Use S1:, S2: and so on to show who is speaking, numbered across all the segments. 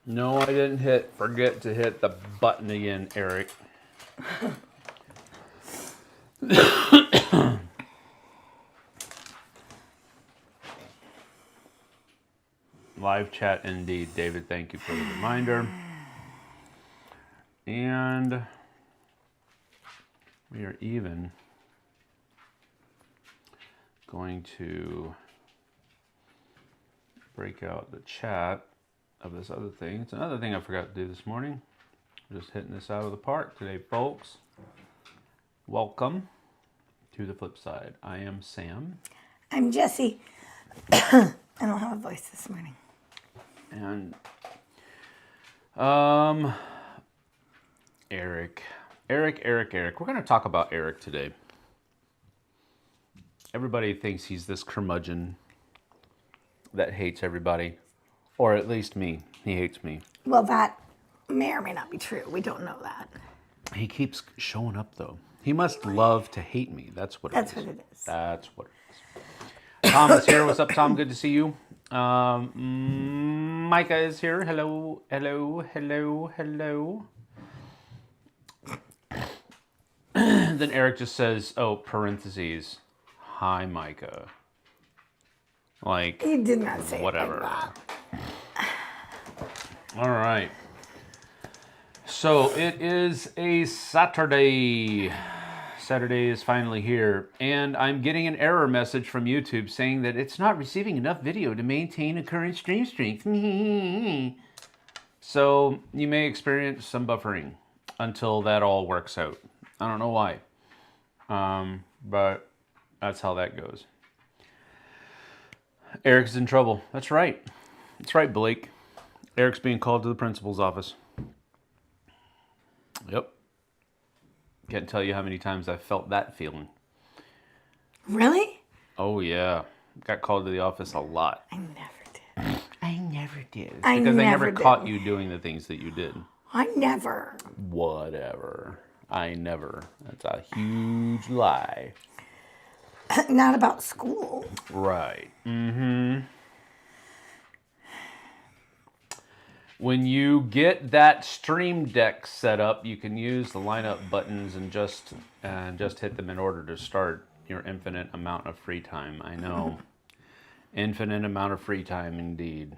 S1: No, I didn't forget to hit the button again, Eric. Live chat indeed. David, thank you for the reminder. And we are even going to break out the chat of this other thing. It's another thing I forgot to do this morning. Just hitting this out of the park today, folks. Welcome to the Flipside. I am Sam.
S2: I'm Jessie. I don't have a voice this morning.
S1: And Eric. We're going to talk about Eric today. Everybody thinks he's this curmudgeon that hates everybody, or at least me. He hates me.
S2: Well, that may or may not be true. We don't know that.
S1: He keeps showing up, though. He must love to hate me. That's what it is. That's what it is. Tom is here. What's up, Tom? Good to see you. Micah is here. Hello. Then Eric just says, oh, parentheses, hi, Micah. Like,
S2: he did not say
S1: whatever.
S2: It like that.
S1: All right. So it is a Saturday. Saturday is finally here, and I'm getting an error message from YouTube saying that it's not receiving enough video to maintain a current stream strength. So you may experience some buffering until that all works out. I don't know why, but that's how that goes. Eric's in trouble. That's right. That's right, Blake. Eric's being called to the principal's office. Yep. Can't tell you how many times I've felt that feeling.
S2: Really?
S1: Oh, yeah. Got called to the office a lot.
S2: I never did.
S1: I never did.
S2: I
S1: because they
S2: never
S1: never
S2: did.
S1: caught you doing the things that you did.
S2: I never.
S1: Whatever. I never. That's a huge lie.
S2: Not about school.
S1: Right. Mm-hmm. When you get that Stream Deck set up, you can use the lineup buttons and just hit them in order to start your infinite amount of free time. I know. Infinite amount of free time indeed.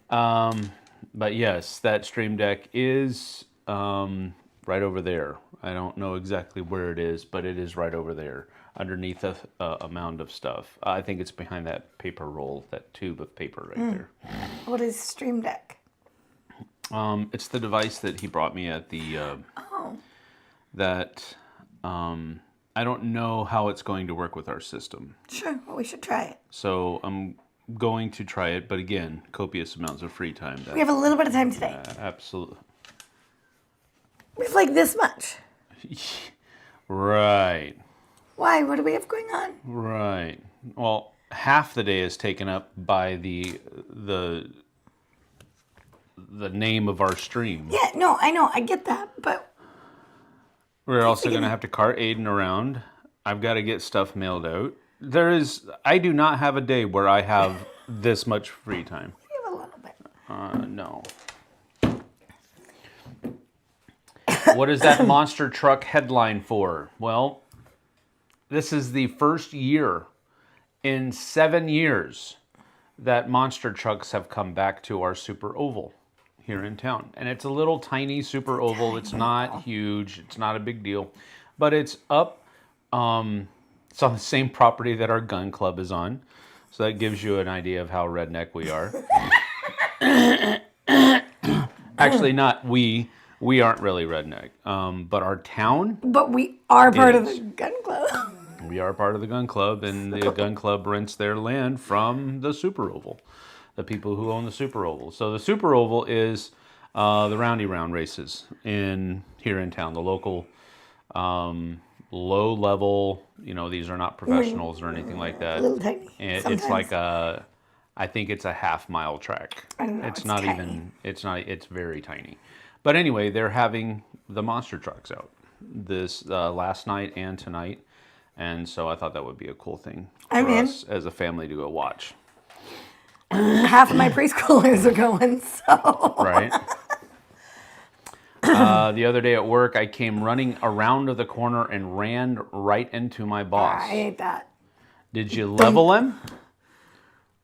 S1: But yes, that Stream Deck is right over there. I don't know exactly where it is, but it is right over there underneath a mound of stuff. I think it's behind that paper roll, that tube of paper right there.
S2: What is Stream Deck?
S1: It's the device that he brought me at the, I don't know how it's going to work with our system.
S2: Sure, well, we should try it.
S1: So I'm going to try it, but again, copious amounts of free time.
S2: We have a little bit of time today.
S1: Absolutely.
S2: We have like this much.
S1: Right.
S2: Why? What do we have going on?
S1: Right. Well, half the day is taken up by the name of our stream.
S2: Yeah, no, I know, I get that, but
S1: we're also going to have to cart Aiden around. I've got to get stuff mailed out. I do not have a day where I have this much free time.
S2: we have a little bit.
S1: No. What is that monster truck headline for? Well, this is the first year in 7 years that monster trucks have come back to our Super Oval here in town. And it's a little tiny Super Oval. It's not huge. It's not a big deal. But it's up. It's on the same property that our gun club is on. So that gives you an idea of how redneck we are. Actually, not we. We aren't really redneck. But our town.
S2: But we are part of the gun club.
S1: We are part of the gun club, and the gun club rents their land from the Super Oval, the people who own the Super Oval. So the Super Oval is the roundy round races here in town, the local low level. These are not professionals or anything like that.
S2: A little tiny.
S1: It's like I think it's a half-mile track.
S2: I don't know,
S1: it's not tiny. Even. It's not. It's very tiny. But anyway, they're having the monster trucks out this last night and tonight. And so I thought that would be a cool thing for us as a family to go watch.
S2: half of my preschoolers are going, so.
S1: Right. The other day at work, I came running around the corner and ran right into my boss.
S2: I hate that.
S1: Did you level him?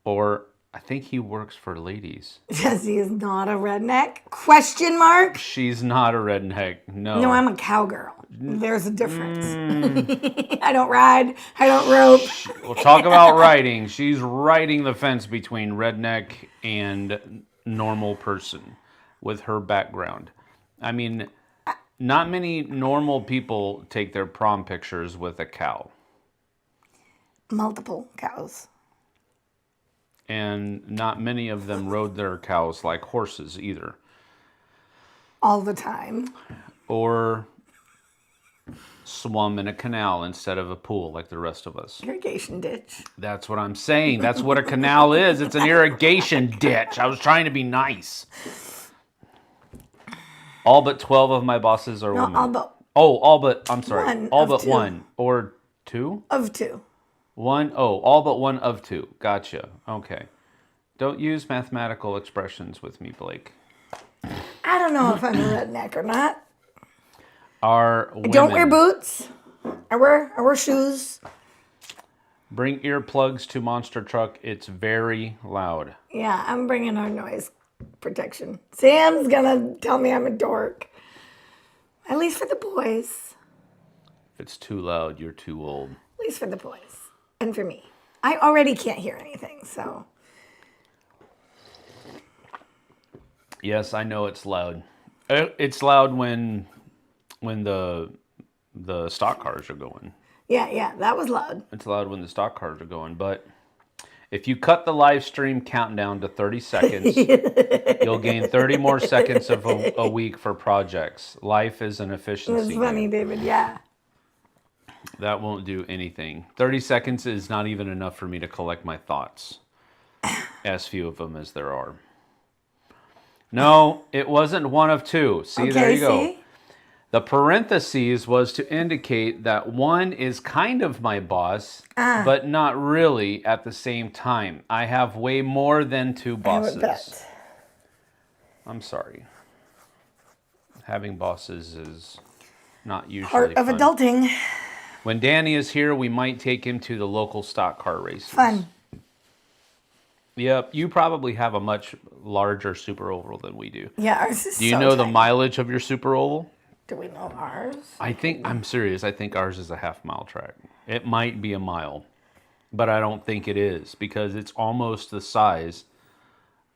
S1: Or I think he works for ladies.
S2: Jessie is not a redneck? Question mark?
S1: She's not a redneck. No.
S2: No, I'm a cowgirl. There's a difference. I don't ride. I don't rope.
S1: We'll talk about riding. She's riding the fence between redneck and normal person with her background. I mean, not many normal people take their prom pictures with a cow.
S2: Multiple cows.
S1: And not many of them rode their cows like horses either.
S2: All the time.
S1: Or swum in a canal instead of a pool like the rest of us.
S2: Irrigation ditch.
S1: That's what I'm saying. That's what a canal is. It's an irrigation ditch. I was trying to be nice. All but 12 of my bosses are women. I'm sorry. All but 1 or 2?
S2: Of 2.
S1: 1, all but 1 of 2. Gotcha. Okay. Don't use mathematical expressions with me, Blake.
S2: I don't know if I'm a redneck or not.
S1: Are women.
S2: I don't wear boots. I wear shoes.
S1: Bring earplugs to Monster Truck. It's very loud.
S2: Yeah, I'm bringing our noise protection. Sam's gonna tell me I'm a dork. At least for the boys.
S1: If it's too loud, you're too old.
S2: At least for the boys. And for me. I already can't hear anything, so.
S1: Yes, I know it's loud. It's loud when the stock cars are going.
S2: Yeah, that was loud.
S1: It's loud when the stock cars are going, but if you cut the live stream countdown to 30 seconds, you'll gain 30 more seconds of a week for projects. Life is an efficiency.
S2: It's funny, David, yeah.
S1: That won't do anything. 30 seconds is not even enough for me to collect my thoughts. As few of them as there are. No, it wasn't 1 of 2. See, okay, there you go. The parentheses was to indicate that 1 is kind of my boss, but not really at the same time. I have way more than 2 bosses.
S2: I would bet.
S1: I'm sorry. Having bosses is not usually
S2: part of
S1: fun.
S2: Adulting.
S1: When Danny is here, we might take him to the local stock car races.
S2: Fun.
S1: Yep, you probably have a much larger Super Oval than we do.
S2: Yeah, ours is so
S1: Do you know
S2: tiny.
S1: the mileage of your Super Oval?
S2: Do we know ours?
S1: I'm serious. I think ours is a half-mile track. It might be a mile, but I don't think it is because it's almost the size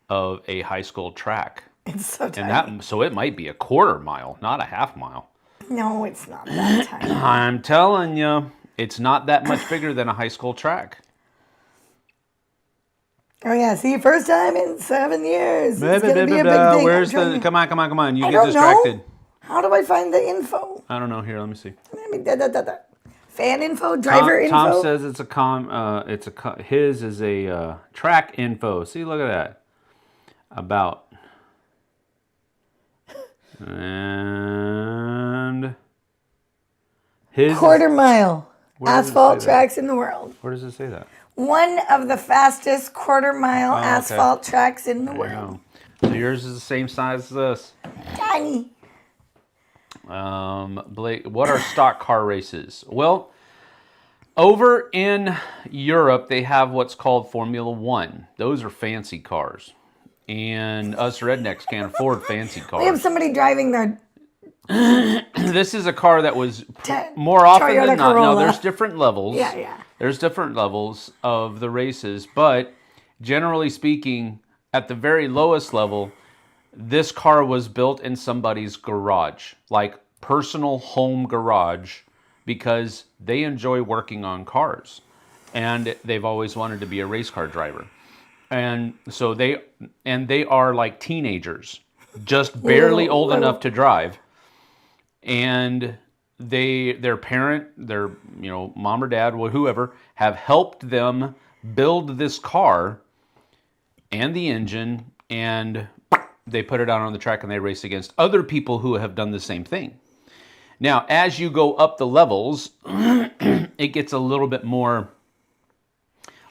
S1: of a high school track.
S2: It's so tiny.
S1: So it might be a quarter mile, not a half mile.
S2: No, it's not that tiny.
S1: I'm telling you, it's not that much bigger than a high school track.
S2: Oh yeah, see, first time in 7 years. It's gonna be a big thing.
S1: Where's the? Come on! You
S2: I
S1: get
S2: don't
S1: distracted.
S2: know. How do I find the info?
S1: I don't know. Here, let me see.
S2: Fan info, driver info.
S1: Tom says his is a track info. See, look at that. About. And his
S2: quarter mile asphalt tracks in the world.
S1: Where does it say that?
S2: One of the fastest quarter mile asphalt tracks in the world.
S1: So yours is the same size as this.
S2: Tiny.
S1: Blake, what are stock car races? Well, over in Europe, they have what's called Formula One. Those are fancy cars. And us rednecks can't afford fancy cars.
S2: We have somebody driving their...
S1: This is a car that was more often
S2: Toyota
S1: than not.
S2: Corolla.
S1: No, there's different levels.
S2: Yeah.
S1: There's different levels of the races. But generally speaking, at the very lowest level, this car was built in somebody's garage. Like personal home garage. Because they enjoy working on cars. And they've always wanted to be a race car driver. And so they are like teenagers, just barely old enough to drive, and their parent, their mom or dad, whoever, have helped them build this car and the engine, and they put it out on the track and they race against other people who have done the same thing. Now, as you go up the levels, it gets a little bit more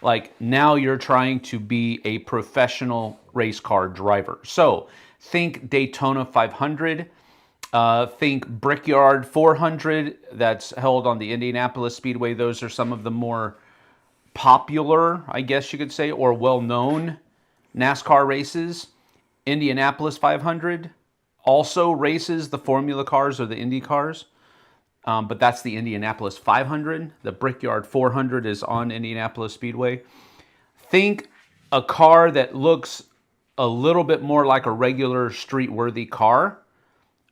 S1: Like now you're trying to be a professional race car driver. So think Daytona 500, think Brickyard 400 that's held on the Indianapolis Speedway. Those are some of the more popular, I guess you could say, or well-known NASCAR races. Indianapolis 500 also races the Formula cars or the Indy cars, but that's the Indianapolis 500. The Brickyard 400 is on Indianapolis Speedway. Think a car that looks a little bit more like a regular street-worthy car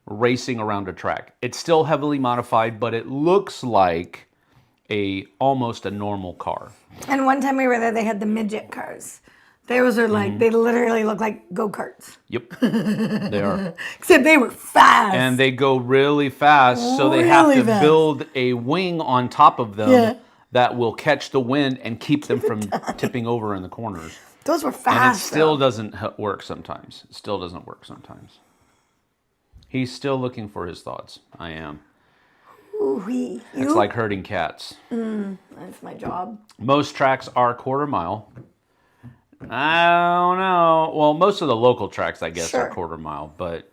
S1: racing around a track. It's still heavily modified, but it looks like almost a normal car.
S2: And one time we were there, they had the midget cars. Those are like, they literally look like go-karts.
S1: Yep, they are.
S2: Except they were fast.
S1: And they go really fast, so they have to build a wing on top of them that will catch the wind and keep them from tipping over in the corners.
S2: Those were fast.
S1: And it still doesn't work sometimes. It still doesn't work sometimes. He's still looking for his thoughts. I am.
S2: Ooh-wee.
S1: It's like herding cats.
S2: That's my job.
S1: Most tracks are quarter mile. I don't know. Well, most of the local tracks, I guess, are quarter mile. But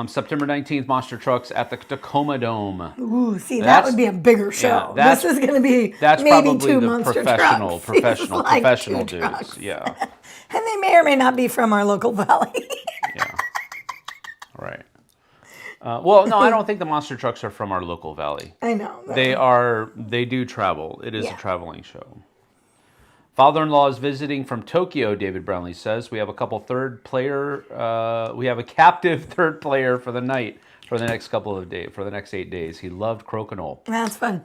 S1: September 19th, Monster Trucks at the Tacoma Dome.
S2: Ooh, see, that would be a bigger show. This is going to be maybe
S1: probably
S2: two
S1: the
S2: monster
S1: professional dudes.
S2: Trucks.
S1: Yeah.
S2: And they may or may not be from our local valley.
S1: Yeah. Right. Well, no, I don't think the monster trucks are from our local valley.
S2: I know.
S1: They do travel. It is a traveling show. Father-in-law is visiting from Tokyo, David Brownlee says. We have a captive third player for the night for the next couple of days, for the next 8 days. He loved crokinole.
S2: That's fun.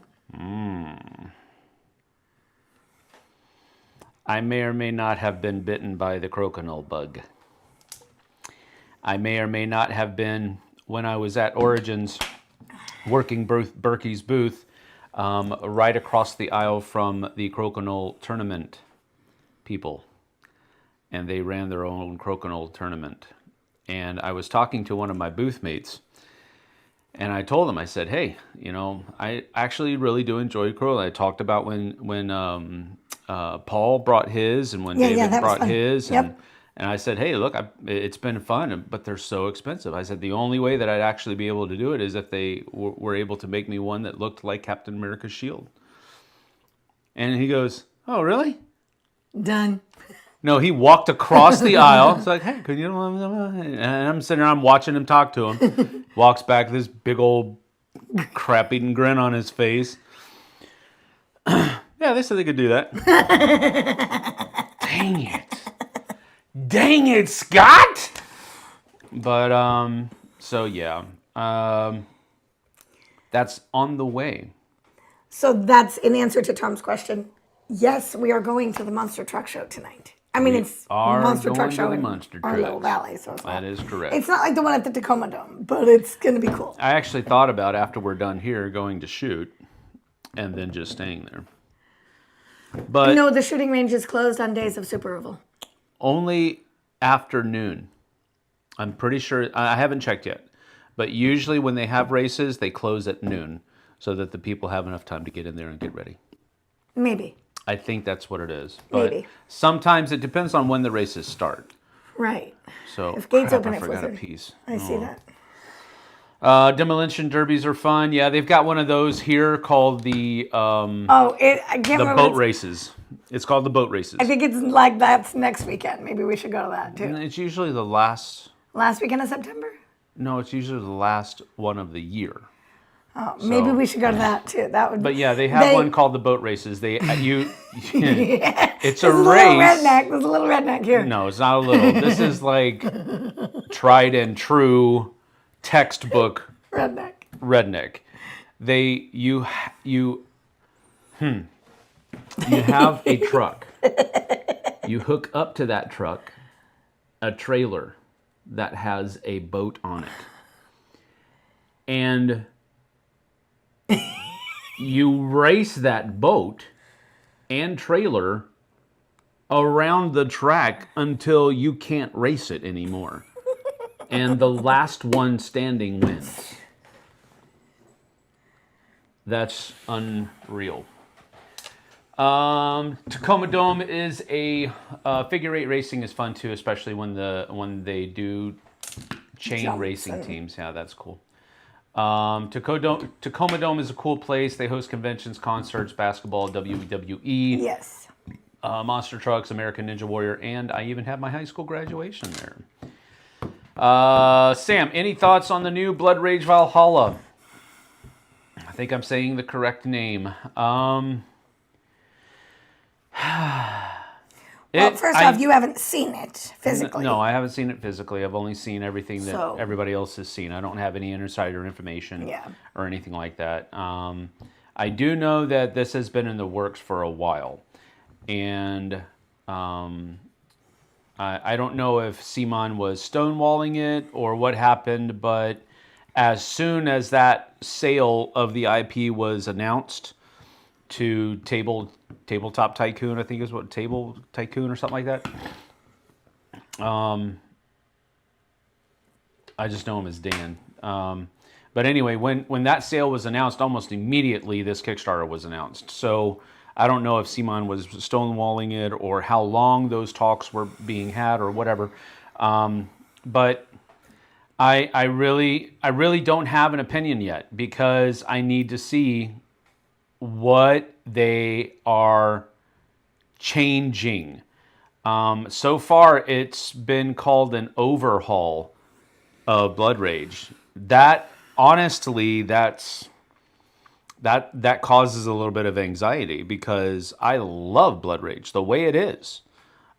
S1: I may or may not have been bitten by the crokinole bug. I may or may not have been when I was at Origins working Berkey's booth right across the aisle from the crokinole tournament people. And they ran their own crokinole tournament. And I was talking to one of my booth mates, and I told him, I said, hey, I actually really do enjoy crokinole. I talked about when Paul brought his and when David brought his. And I said, hey, look, it's been fun, but they're so expensive. I said, the only way that I'd actually be able to do it is if they were able to make me one that looked like Captain America's shield. And he goes, oh, really?
S2: Done.
S1: No, he walked across the aisle. It's like, hey, could you... And I'm sitting there, I'm watching him talk to him. Walks back, this big old crap-eating grin on his face. Yeah, they said they could do that. Dang it. Dang it, Scott! But, so yeah. That's on the way.
S2: So that's in answer to Tom's question. Yes, we are going to the Monster Truck Show tonight. I mean, it's Monster Truck Show in our little valley. So
S1: that is correct.
S2: It's not like the one at the Tacoma Dome, but it's going to be cool.
S1: I actually thought about, after we're done here, going to shoot and then just staying there. But
S2: no, the shooting range is closed on days of Super Oval.
S1: Only afternoon. I'm pretty sure, I haven't checked yet, but usually when they have races, they close at noon so that the people have enough time to get in there and get ready.
S2: Maybe.
S1: I think that's what it is. But
S2: maybe.
S1: Sometimes it depends on when the races start.
S2: Right.
S1: So
S2: if gates open
S1: I
S2: at
S1: forgot
S2: 4:30.
S1: a piece.
S2: I see that.
S1: Demolition derbies are fun. Yeah, they've got one of those here called the boat races. It's called the boat races.
S2: I think it's like that's next weekend. Maybe we should go to that too.
S1: It's usually the last
S2: weekend of September?
S1: No, it's usually the last one of the year.
S2: Oh, so, maybe we should go to that too. That would.
S1: But yeah, they have one called the boat races. It's a race.
S2: There's a little redneck here.
S1: No, it's not a little. This is like tried and true textbook redneck. You have a truck. You hook up to that truck a trailer that has a boat on it. And you race that boat and trailer around the track until you can't race it anymore. And the last one standing wins. That's unreal. Tacoma Dome is a figure eight racing is fun too, especially when they do chain
S2: Jumps
S1: racing teams. Yeah, that's cool. Tacoma Dome is a cool place. They host conventions, concerts, basketball, WWE.
S2: Yes.
S1: Monster Trucks, American Ninja Warrior, and I even had my high school graduation there. Sam, any thoughts on the new Blood Rage Valhalla? I think I'm saying the correct name.
S2: First off, you haven't seen it physically.
S1: No, I haven't seen it physically. I've only seen everything that everybody else has seen. I don't have any insider information or anything like that. I do know that this has been in the works for a while. And I don't know if Simon was stonewalling it or what happened, but as soon as that sale of the IP was announced to Tabletop Tycoon, I think is what, Table Tycoon or something like that. I just know him as Dan. But anyway, when that sale was announced, almost immediately this Kickstarter was announced. So I don't know if Simon was stonewalling it or how long those talks were being had or whatever. But I really don't have an opinion yet because I need to see what they are changing. So far, it's been called an overhaul of Blood Rage. That honestly, that causes a little bit of anxiety because I love Blood Rage the way it is.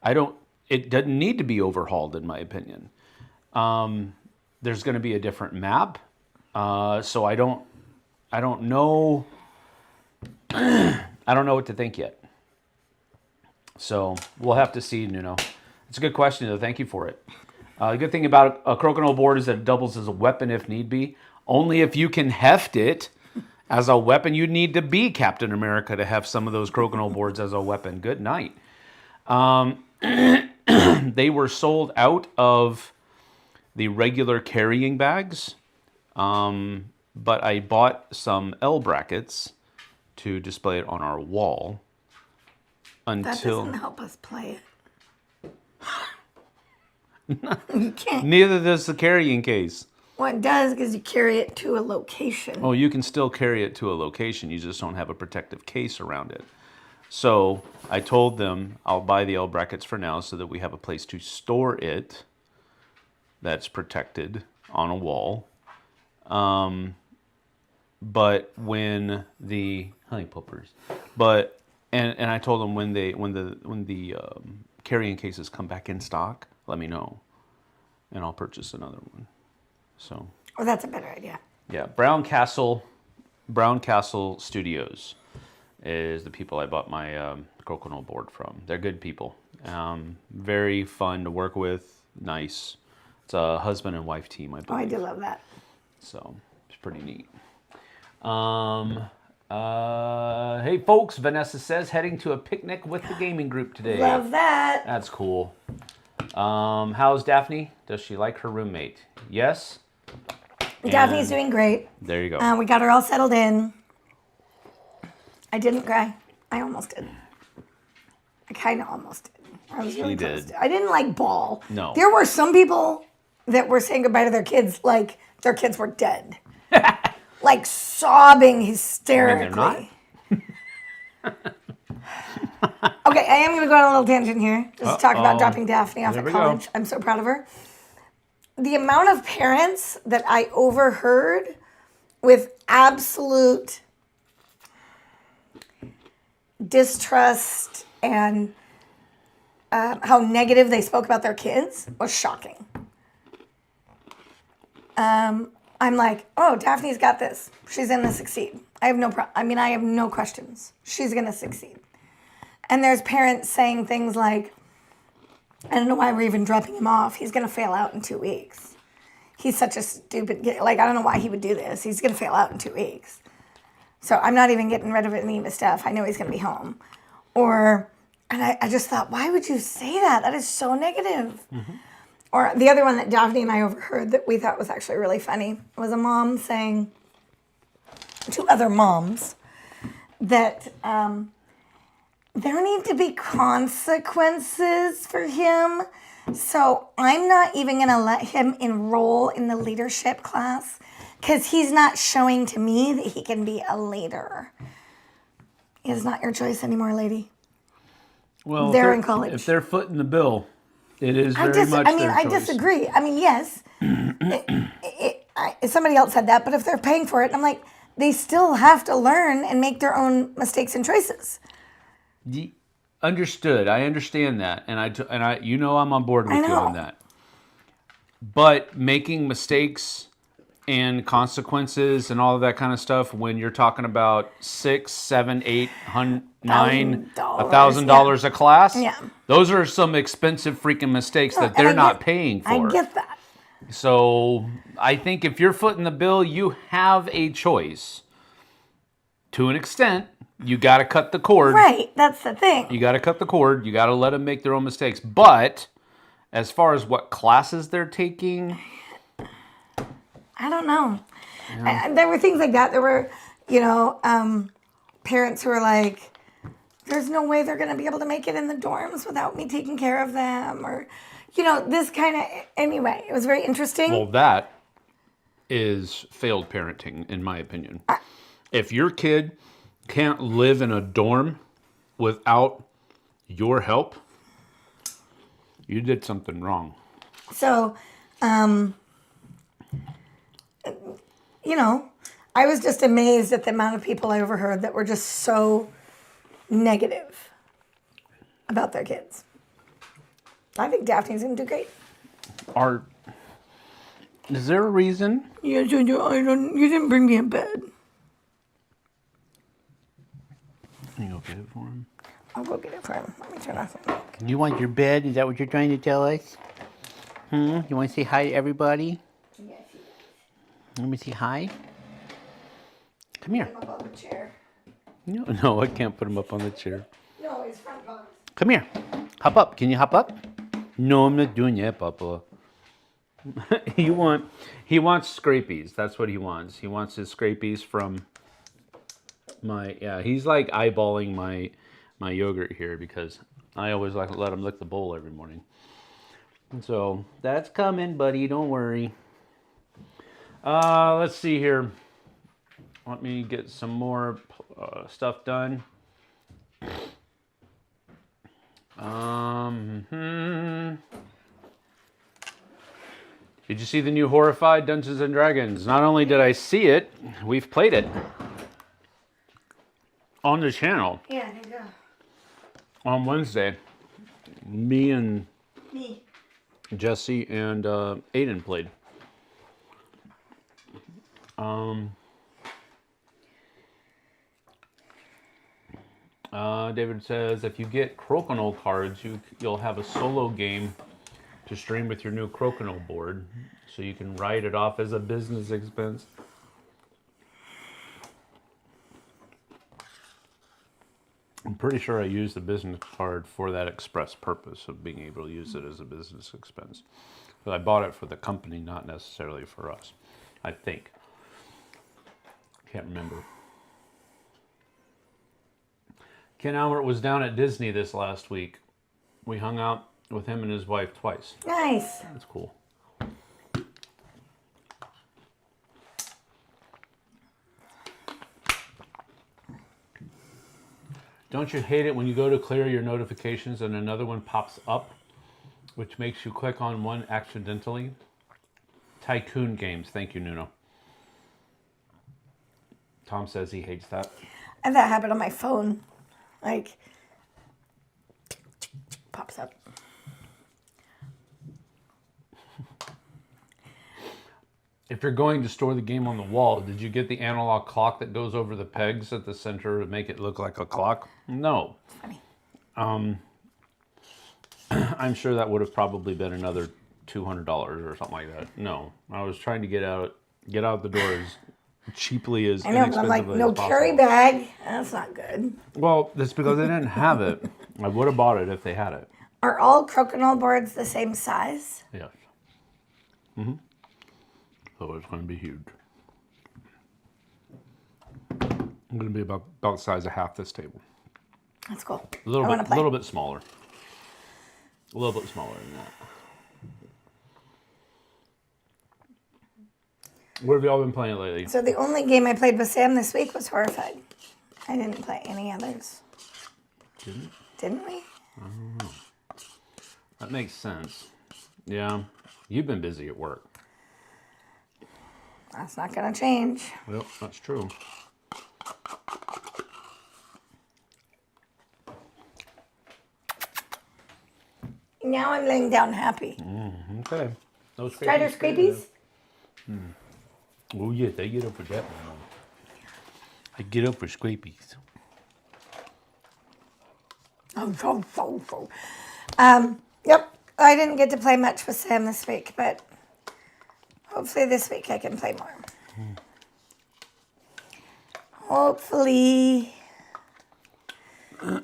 S1: It doesn't need to be overhauled in my opinion. There's going to be a different map, so I don't know. I don't know what to think yet. So we'll have to see, Nuno. It's a good question, though. Thank you for it. The good thing about a crokinole board is that it doubles as a weapon if need be. Only if you can heft it as a weapon. You need to be Captain America to have some of those crokinole boards as a weapon. Good night. They were sold out of the regular carrying bags, but I bought some L brackets to display it on our wall. That
S2: doesn't help us play it. You can't.
S1: Neither does the carrying case.
S2: Well, it does because you carry it to a location.
S1: Oh, you can still carry it to a location. You just don't have a protective case around it. So I told them I'll buy the L brackets for now so that we have a place to store it that's protected on a wall. But when the honey poppers, and I told them when the carrying cases come back in stock, let me know, and I'll purchase another one. So.
S2: Oh, that's a better idea.
S1: Yeah, Brown Castle Studios is the people I bought my crokinole board from. They're good people. Very fun to work with. Nice. It's a husband and wife team, I believe.
S2: Oh, I do love that.
S1: So it's pretty neat. Hey folks, Vanessa says heading to a picnic with the gaming group today.
S2: Love that.
S1: That's cool. How's Daphne? Does she like her roommate? Yes.
S2: Daphne's doing great.
S1: There you go.
S2: We got her all settled in. I didn't cry. I almost did. I kind of almost did. I was really close to. I didn't like bawl.
S1: No.
S2: There were some people that were saying goodbye to their kids like their kids were dead. Like sobbing hysterically.
S1: I mean, they're
S2: not. Okay, I am going to go on a little tangent here. Just to talk about dropping Daphne off at college. Go. I'm so proud of her. The amount of parents that I overheard with absolute distrust and how negative they spoke about their kids was shocking. I'm like, oh, Daphne's got this. She's going to succeed. I have no questions. She's going to succeed. And there's parents saying things like, I don't know why we're even dropping him off. He's going to fail out in 2 weeks. He's such a stupid kid. Like, I don't know why he would do this. He's going to fail out in 2 weeks. So I'm not even getting rid of any of his stuff. I know he's going to be home. And I just thought, why would you say that? That is so negative. Mm-hmm. Or the other one that Daphne and I overheard that we thought was actually really funny was a mom saying to other moms that there need to be consequences for him. So I'm not even going to let him enroll in the leadership class because he's not showing to me that he can be a leader. It's not your choice anymore, lady.
S1: Well,
S2: they're in college.
S1: If they're footing the bill, it is very much their choice.
S2: I disagree. I mean, yes, somebody else said that, but if they're paying for it, I'm like, they still have to learn and make their own mistakes and choices.
S1: Understood. I understand that, and I, you know, I'm on board with you on that. But making mistakes and consequences and all of that kind of stuff when you're talking about $600, $700, $800, $900, $1,000 a class, those are some expensive freaking mistakes that they're not paying for.
S2: I get that.
S1: So I think if you're footing the bill, you have a choice. To an extent, you got to cut the cord.
S2: Right, that's the thing.
S1: You got to cut the cord. You got to let them make their own mistakes. But as far as what classes they're taking,
S2: I don't know. There were things like that. There were, parents who were like, there's no way they're going to be able to make it in the dorms without me taking care of them. Or, this kind of, anyway, it was very interesting.
S1: Well, that is failed parenting, in my opinion. If your kid can't live in a dorm without your help, you did something wrong.
S2: So, I was just amazed at the amount of people I overheard that were just so negative about their kids. I think Daphne's going to do great.
S1: Is there a reason?
S2: Yes, I do. You didn't bring me in bed.
S1: Can you go get it for him?
S2: I'll go get it for him. Let me turn off the mic.
S3: You want your bed? Is that what you're trying to tell us? You want to say hi to everybody?
S2: Yes.
S3: Let me say hi. Come here.
S2: Up on the chair.
S1: No, I can't put him up on the chair.
S2: No, he's front box.
S3: Come here. Hop up. Can you hop up?
S1: No, I'm not doing that, Papa. He wants scrapies. That's what he wants. He wants his scrapies from he's like eyeballing my yogurt here because I always like to let him lick the bowl every morning. And so that's coming, buddy. Don't worry. Let's see here. Let me get some more stuff done. Did you see the new Horrified Dungeons and Dragons? Not only did I see it, we've played it on the channel.
S2: Yeah, there you go.
S1: On Wednesday. Me, Jessie, and Aiden played. David says, if you get Crokinole cards, you'll have a solo game to stream with your new Crokinole board, so you can write it off as a business expense. I'm pretty sure I used the business card for that express purpose of being able to use it as a business expense. But I bought it for the company, not necessarily for us, I think. Can't remember. Ken Albert was down at Disney this last week. We hung out with him and his wife twice.
S2: Nice.
S1: That's cool. Don't you hate it when you go to clear your notifications and another one pops up, which makes you click on one accidentally? Tycoon games. Thank you, Nuno. Tom says he hates that.
S2: And that happened on my phone. Like, pops up.
S1: If you're going to store the game on the wall, did you get the analog clock that goes over the pegs at the center to make it look like a clock? No.
S2: Funny.
S1: I'm sure that would have probably been another $200 or something like that. No, I was trying to get out the door as cheaply as
S2: I know, but I'm like, no carry bag. That's not good.
S1: Well, that's because they didn't have it. I would have bought it if they had it.
S2: Are all Crokinole boards the same size?
S1: Yes. So it's going to be huge. I'm going to be about the size of half this table.
S2: That's cool.
S1: A little
S2: I want to
S1: bit,
S2: play.
S1: little bit smaller. A little bit smaller than that. What have y'all been playing lately?
S2: So the only game I played with Sam this week was Horrified. I didn't play any others. Didn't we?
S1: That makes sense. Yeah, you've been busy at work.
S2: That's not going to change.
S1: Well, that's true.
S2: Now I'm laying down happy.
S1: Okay. Those
S2: Strider Scrapies?
S1: Oh, yeah, they get up for that one. I get up for scrapies.
S2: Yep. I didn't get to play much with Sam this week, but hopefully this week I can play more. Hopefully.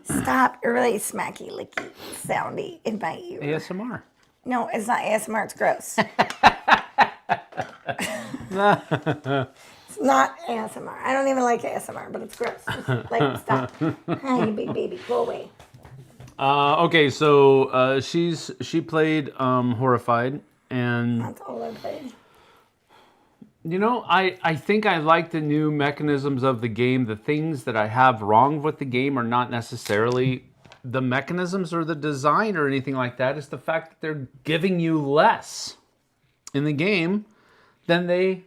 S2: Stop. You're really smacky, licky, soundy in my ear.
S1: ASMR.
S2: No, it's not ASMR. It's gross. It's not ASMR. I don't even like ASMR, but it's gross. Like, stop. Hi, you big baby. Go away.
S1: Okay, so she played Horrified, and
S2: That's all I played.
S1: you know, I think I like the new mechanisms of the game. The things that I have wrong with the game are not necessarily the mechanisms or the design or anything like that. It's the fact that they're giving you less in the game than they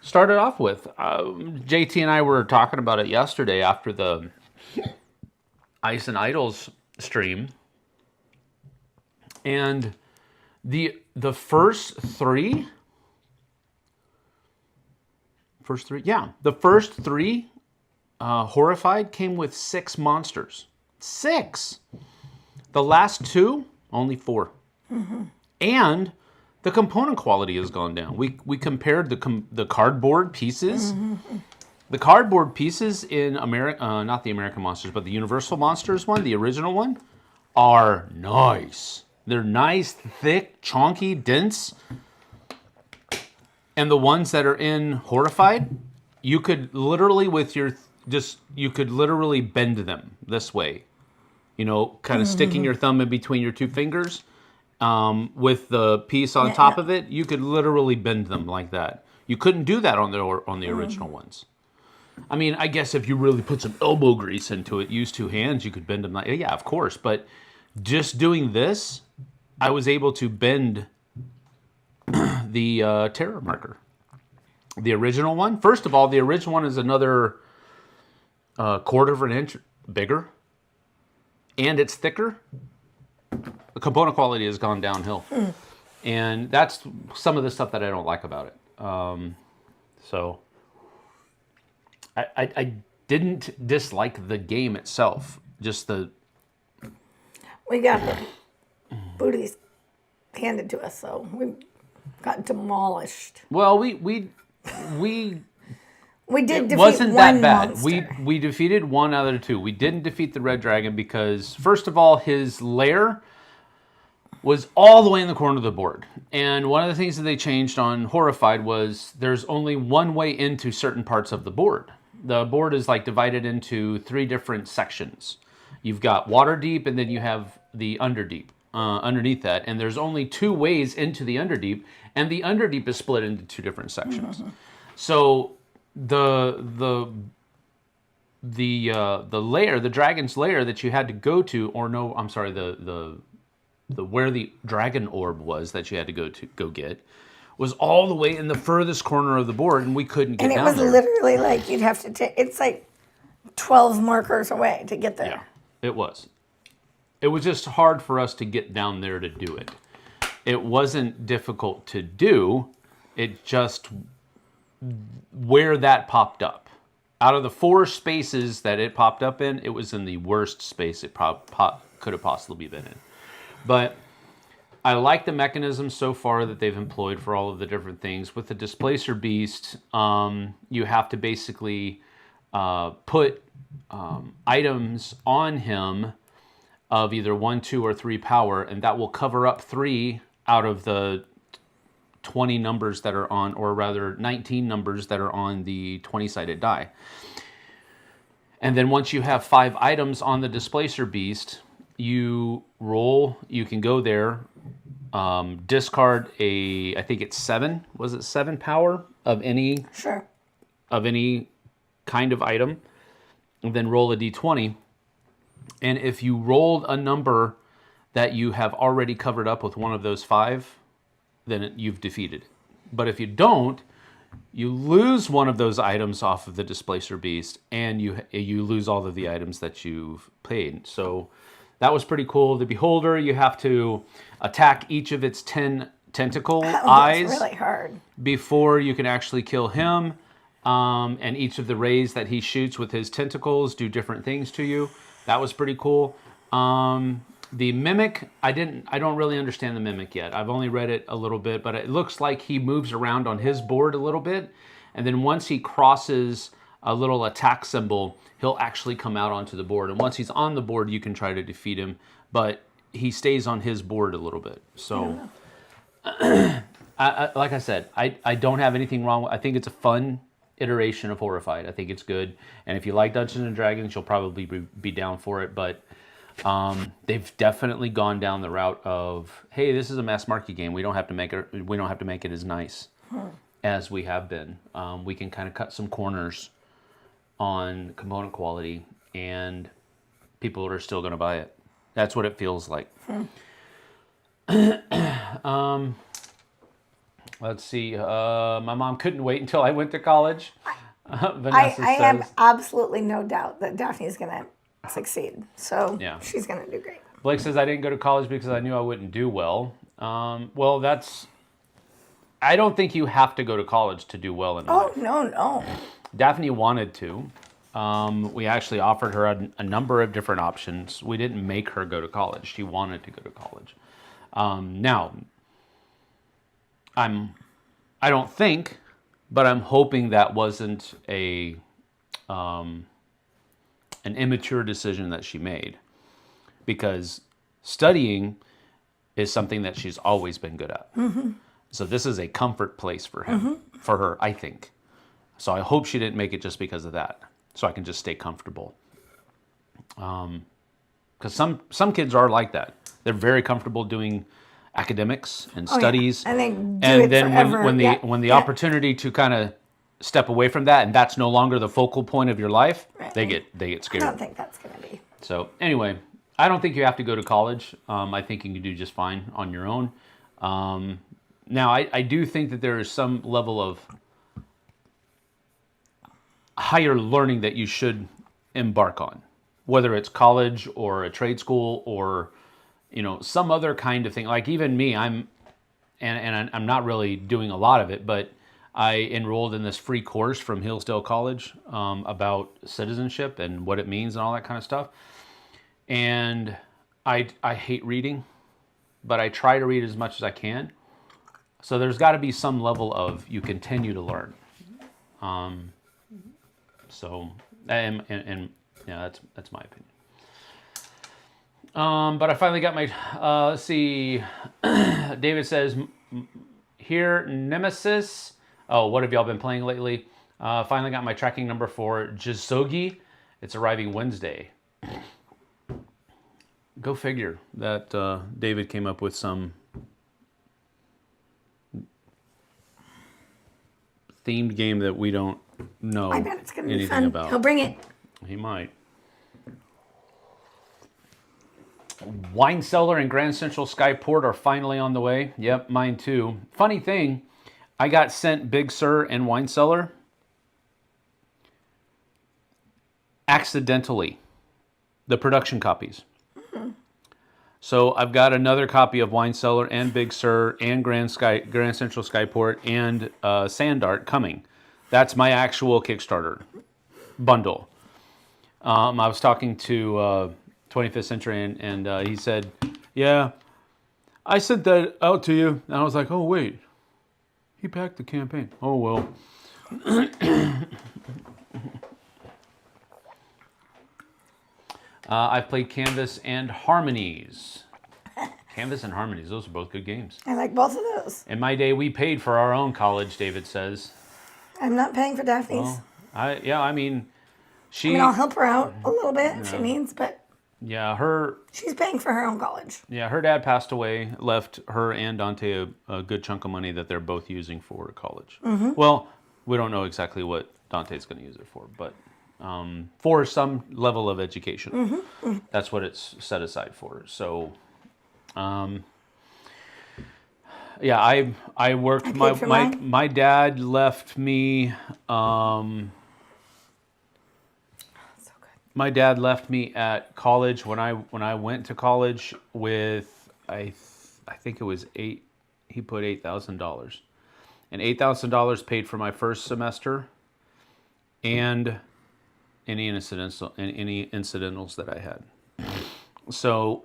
S1: started off with. JT and I were talking about it yesterday after the Ice and Idols stream, and the first three, Horrified came with 6 monsters. 6. The last 2, only 4. And the component quality has gone down. We compared the cardboard pieces. The cardboard pieces in not the American Monsters, but the Universal Monsters one, the original one, are nice. They're nice, thick, chunky, dense. And the ones that are in Horrified, you could literally you could literally bend them this way. You know, kind of sticking your thumb in between your 2 fingers with the piece on top of it. You could literally bend them like that. You couldn't do that on the original ones. I mean, I guess if you really put some elbow grease into it, use 2 hands, you could bend them. Yeah, of course. But just doing this, I was able to bend the terror marker. The original one. First of all, the original one is another 1/4 of an inch bigger. And it's thicker. The component quality has gone downhill. And that's some of the stuff that I don't like about it. So I didn't dislike the game itself. Just the...
S2: We got the booties handed to us, so we got demolished.
S1: Well, we
S2: did defeat
S1: wasn't
S2: one
S1: that bad.
S2: monster.
S1: We defeated one out of the 2. We didn't defeat the red dragon because, first of all, his lair was all the way in the corner of the board. And one of the things that they changed on Horrified was there's only one way into certain parts of the board. The board is like divided into 3 different sections. You've got Waterdeep, and then you have the Underdeep underneath that. And there's only 2 ways into the Underdeep, and the Underdeep is split into 2 different sections. So the lair, the dragon's lair that you had to go to, or no, I'm sorry, the where the dragon orb was that you had to go get, was all the way in the furthest corner of the board, and we couldn't get down there.
S2: And it was literally like you'd have to take, it's like 12 markers away to get there.
S1: Yeah, it was. It was just hard for us to get down there to do it. It wasn't difficult to do. It just, where that popped up. Out of the 4 spaces that it popped up in, it was in the worst space it could have possibly been in. But I like the mechanism so far that they've employed for all of the different things. With the Displacer Beast, you have to basically put items on him of either 1, 2, or 3 power, and that will cover up 3 out of the 20 numbers that are on, or rather 19 numbers that are on the 20-sided die. And then once you have 5 items on the Displacer Beast, you roll, you can go there, discard I think it's 7, was it 7 power of any
S2: Sure.
S1: kind of item, and then roll a d20. And if you rolled a number that you have already covered up with one of those 5, then you've defeated it. But if you don't, you lose one of those items off of the Displacer Beast, and you lose all of the items that you've played. So that was pretty cool. The Beholder, you have to attack each of its 10 tentacle eyes
S2: It's really hard.
S1: before you can actually kill him. And each of the rays that he shoots with his tentacles do different things to you. That was pretty cool. The Mimic, I don't really understand the Mimic yet. I've only read it a little bit, but it looks like he moves around on his board a little bit. And then once he crosses a little attack symbol, he'll actually come out onto the board. And once he's on the board, you can try to defeat him. But he stays on his board a little bit. So, like I said, I don't have anything wrong with. I think it's a fun iteration of Horrified. I think it's good. And if you like Dungeons and Dragons, you'll probably be down for it. But they've definitely gone down the route of, hey, this is a mass market game. We don't have to make it as nice as we have been. We can kind of cut some corners on component quality, and people are still going to buy it. That's what it feels like. Let's see. My mom couldn't wait until I went to college. Vanessa
S2: I
S1: says,
S2: have absolutely no doubt that Daphne's going to succeed. So
S1: Yeah.
S2: she's going to do great.
S1: Blake says, I didn't go to college because I knew I wouldn't do well. Well, I don't think you have to go to college to do well in life.
S2: Oh, no.
S1: Daphne wanted to. We actually offered her a number of different options. We didn't make her go to college. She wanted to go to college. Now, I don't think, but I'm hoping that wasn't an immature decision that she made, because studying is something that she's always been good at. Mm-hmm. So this is a comfort place for her, I think. So I hope she didn't make it just because of that, so I can just stay comfortable. Because some kids are like that. They're very comfortable doing academics and studies,
S2: yeah. And
S1: then
S2: forever.
S1: when the opportunity to kind of step away from that, and that's no longer the focal point of your life,
S2: Right.
S1: they get scared.
S2: I don't think that's going to be.
S1: So anyway, I don't think you have to go to college. I think you can do just fine on your own. Now, I do think that there is some level of higher learning that you should embark on, whether it's college or a trade school or some other kind of thing. Like even me, I'm not really doing a lot of it, but I enrolled in this free course from Hillsdale College about citizenship and what it means and all that kind of stuff. And I hate reading, but I try to read as much as I can. So there's got to be some level of you continue to learn. So and yeah, that's my opinion. But I finally got my, let's see, David says, here, Nemesis. Oh, what have y'all been playing lately? Finally got my tracking number for Jizogi. It's arriving Wednesday. Go figure that David came up with some themed game that we don't know
S2: I bet it's going to be
S1: anything
S2: fun.
S1: about.
S2: He'll bring it.
S1: He might. Wine Cellar and Grand Central Skyport are finally on the way. Yep, mine too. Funny thing, I got sent Big Sur and Wine Cellar accidentally, the production copies. Mm-hmm. So I've got another copy of Wine Cellar and Big Sur and Grand Central Skyport and Sand Art coming. That's my actual Kickstarter bundle. I was talking to 25th Century, and he said, yeah, I sent that out to you. And I was like, oh, wait, he backed the campaign. Oh, well. I've played Canvas and Harmonies. Canvas and Harmonies, those are both good games.
S2: I like both of those.
S1: In my day, we paid for our own college, David says.
S2: I'm not paying for Daphne's.
S1: Well, I mean, She,
S2: I mean, I'll help her out a little bit if she needs, but
S1: yeah,
S2: she's paying for her own college.
S1: yeah, her dad passed away, left her and Dante a good chunk of money that they're both using for college. Well, we don't know exactly what Dante's going to use it for, but for some level of education. That's what it's set aside for. So, yeah, I worked. My dad left me.
S2: So good.
S1: My dad left me at college when I went to college with I think it was $8. He put $8,000, and $8,000 paid for my first semester, and any incidentals that I had. So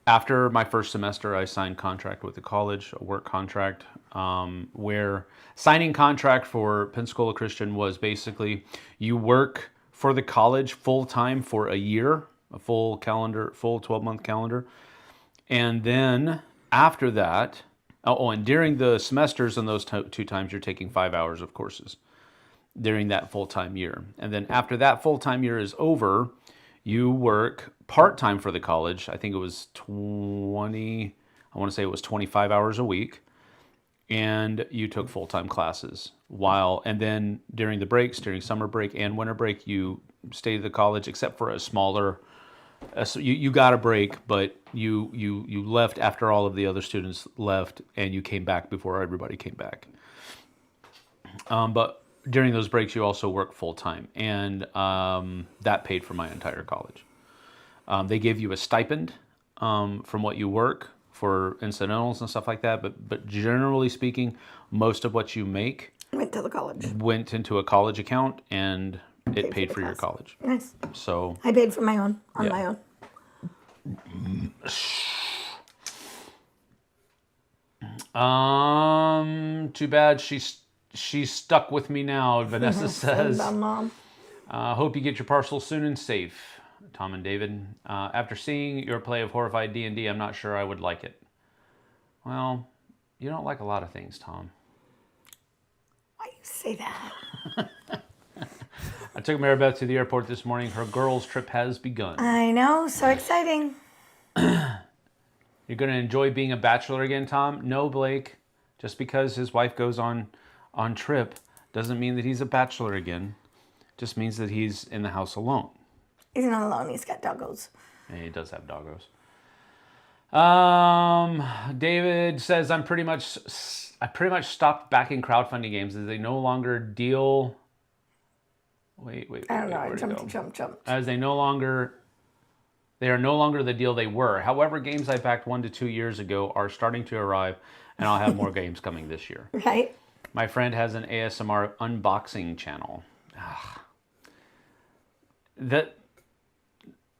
S1: after my first semester, I signed contract with the college, a work contract, where signing contract for Pensacola Christian was basically you work for the college full time for a year, a full 12-month calendar, and then after that, and during the semesters and those 2 times, you're taking 5 hours of courses during that full-time year. And then after that full-time year is over, you work part-time for the college. I think it was 25 hours a week. And you took full-time classes and then during the breaks, during summer break and winter break, you stayed at the college except for a smaller, so you got a break, but you left after all of the other students left, and you came back before everybody came back. But during those breaks, you also work full time, and that paid for my entire college. They gave you a stipend from what you work for incidentals and stuff like that, but generally speaking, most of what you make
S2: Went to the college.
S1: went into a college account, and it paid for your college.
S2: Nice.
S1: So
S2: I paid for my own my own.
S1: Too bad she's stuck with me now. Vanessa says.
S2: Mom.
S1: Hope you get your parcel soon and safe, Tom and David. After seeing your play of Horrified D&D, I'm not sure I would like it. Well, you don't like a lot of things, Tom.
S2: Why you say that?
S1: I took Maribeth to the airport this morning. Her girls' trip has begun.
S2: I know, so exciting.
S1: You're going to enjoy being a bachelor again, Tom? No, Blake. Just because his wife goes on trip doesn't mean that he's a bachelor again. Just means that he's in the house alone.
S2: He's not alone. He's got doggos.
S1: And he does have doggos. David says I pretty much stopped backing crowdfunding games as they no longer deal. Wait.
S2: I don't know. I jumped.
S1: As they are no longer the deal they were. However, games I backed 1 to 2 years ago are starting to arrive, and I'll have more games coming this year.
S2: Right.
S1: My friend has an ASMR unboxing channel.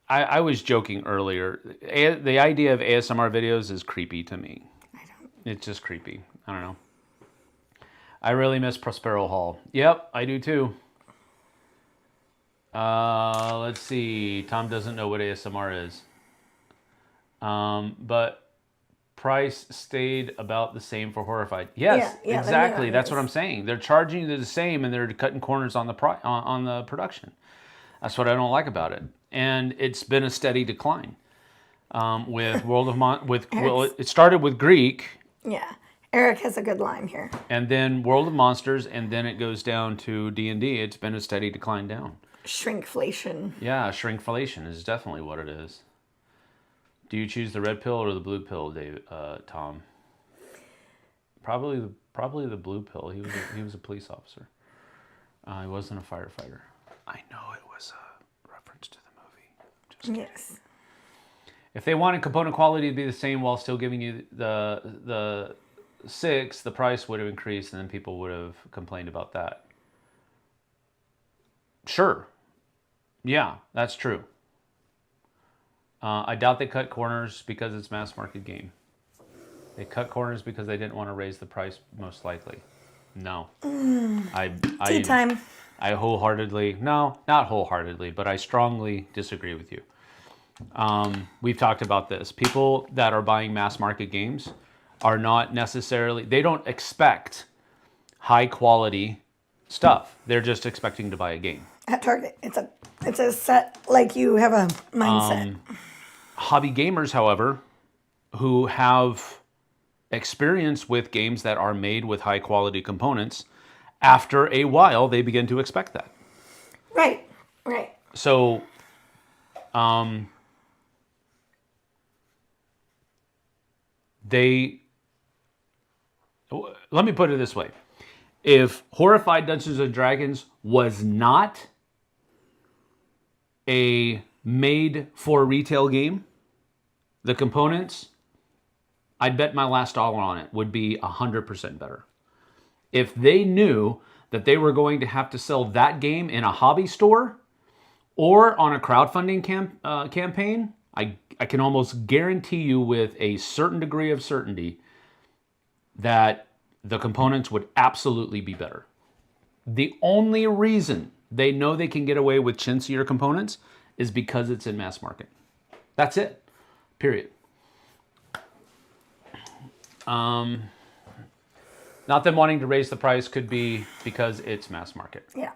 S1: I was joking earlier. The idea of ASMR videos is creepy to me. It's just creepy. I don't know. I really miss Prospero Hall. Yep, I do too. Let's see. Tom doesn't know what ASMR is. But price stayed about the same for Horrified. Yes,
S2: Yeah,
S1: exactly. That's what I'm saying. They're charging you the same, and they're cutting corners on the on the production. That's what I don't like about it. And it's been a steady decline. With World of it started with Greek.
S2: Yeah. Eric has a good line here.
S1: And then World of Monsters, and then it goes down to D&D. It's been a steady decline down.
S2: Shrinkflation.
S1: Yeah, shrinkflation is definitely what it is. Do you choose the red pill or the blue pill, David, Tom? Probably the blue pill. He was a police officer. He wasn't a firefighter. I know it was a reference to the movie. Just kidding.
S2: Yes.
S1: If they wanted component quality to be the same while still giving you the 6, the price would have increased, and then people would have complained about that. Sure. Yeah, that's true. I doubt they cut corners because it's mass market game. They cut corners because they didn't want to raise the price, most likely. No.
S2: Tea time.
S1: I wholeheartedly, no, not wholeheartedly, but I strongly disagree with you. We've talked about this. People that are buying mass market games are not necessarily, they don't expect high quality stuff. They're just expecting to buy a game.
S2: At Target, it's a set, like you have a mindset.
S1: Hobby gamers, however, who have experience with games that are made with high quality components, after a while, they begin to expect that.
S2: Right.
S1: So, let me put it this way. If Horrified Dungeons & Dragons was not a made-for-retail game, the components, I'd bet my last dollar on it, would be 100% better. If they knew that they were going to have to sell that game in a hobby store or on a crowdfunding campaign, I can almost guarantee you with a certain degree of certainty that the components would absolutely be better. The only reason they know they can get away with chintzier components is because it's in mass market. That's it. Period. Not them wanting to raise the price, could be because it's mass market.
S2: Yeah.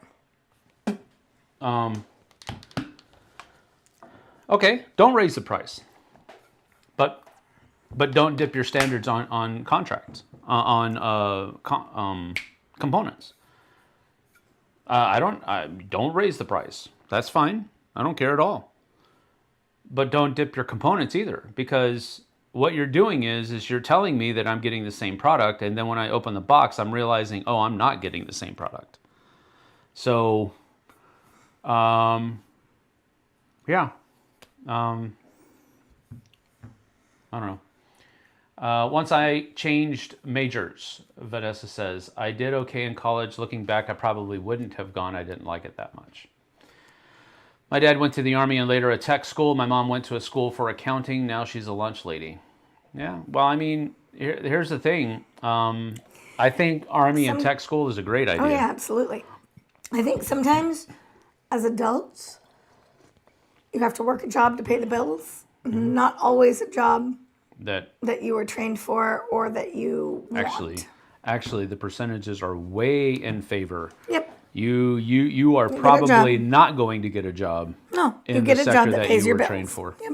S1: Okay, don't raise the price, but don't dip your standards on contracts, components. Don't raise the price. That's fine. I don't care at all. But don't dip your components either, because what you're doing is you're telling me that I'm getting the same product, and then when I open the box, I'm realizing, oh, I'm not getting the same product. So, yeah. I don't know. Once I changed majors, Vanessa says, I did okay in college. Looking back, I probably wouldn't have gone. I didn't like it that much. My dad went to the Army and later a tech school. My mom went to a school for accounting. Now she's a lunch lady. Yeah, well, I mean, here's the thing. I think Army and tech school is a great idea.
S2: Oh, yeah, absolutely. I think sometimes as adults, you have to work a job to pay the bills. Mm-hmm. Not always a job that you were trained for or that you want.
S1: Actually, the percentages are way in favor.
S2: Yep.
S1: You are probably not going to get a job.
S2: No, you get a job that pays your bills.
S1: Trained for.
S2: Yep.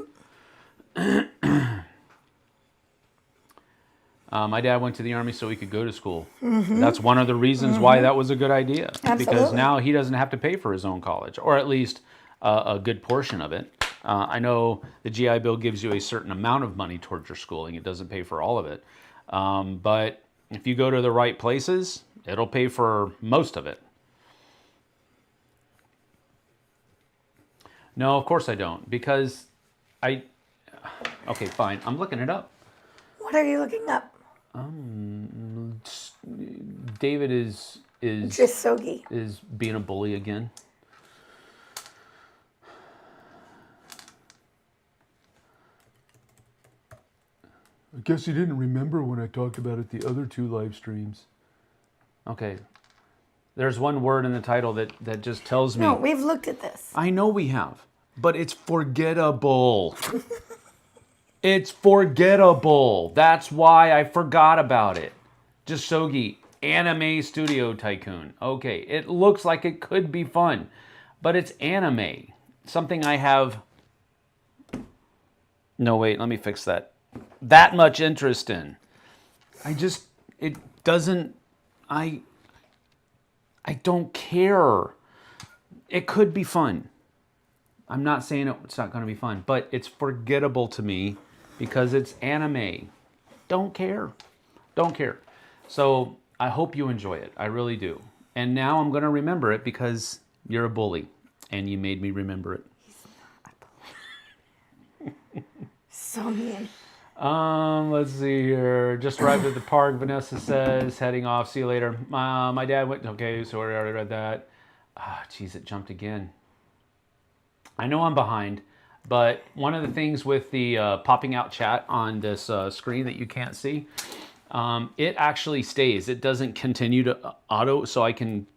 S1: My dad went to the Army so he could go to school. Mm-hmm. That's one of the reasons why that was a good idea.
S2: Absolutely.
S1: Because now he doesn't have to pay for his own college, or at least a good portion of it. I know the GI Bill gives you a certain amount of money towards your schooling. It doesn't pay for all of it. But if you go to the right places, it'll pay for most of it. No, of course I don't, because okay, fine. I'm looking it up.
S2: What are you looking up?
S1: David is
S2: just soggy.
S1: Is being a bully again.
S4: I guess he didn't remember when I talked about it the other two live streams.
S1: Okay. There's one word in the title that just tells me.
S2: No, we've looked at this.
S1: I know we have, but it's forgettable. It's forgettable. That's why I forgot about it. Jasogi, Anime Studio Tycoon. Okay, it looks like it could be fun, but it's anime. Something I have... No, wait, let me fix that. That much interest in. It doesn't... I don't care. It could be fun. I'm not saying it's not going to be fun, but it's forgettable to me because it's anime. Don't care. Don't care. So I hope you enjoy it. I really do. And now I'm going to remember it because you're a bully and you made me remember it.
S2: He's not a bully. So mean.
S1: Let's see here. Just arrived at the park. Vanessa says, heading off. See you later. My dad went. Okay, so I already read that. Geez, it jumped again. I know I'm behind, but one of the things with the popping out chat on this screen that you can't see, it actually stays. It doesn't continue to auto, so I can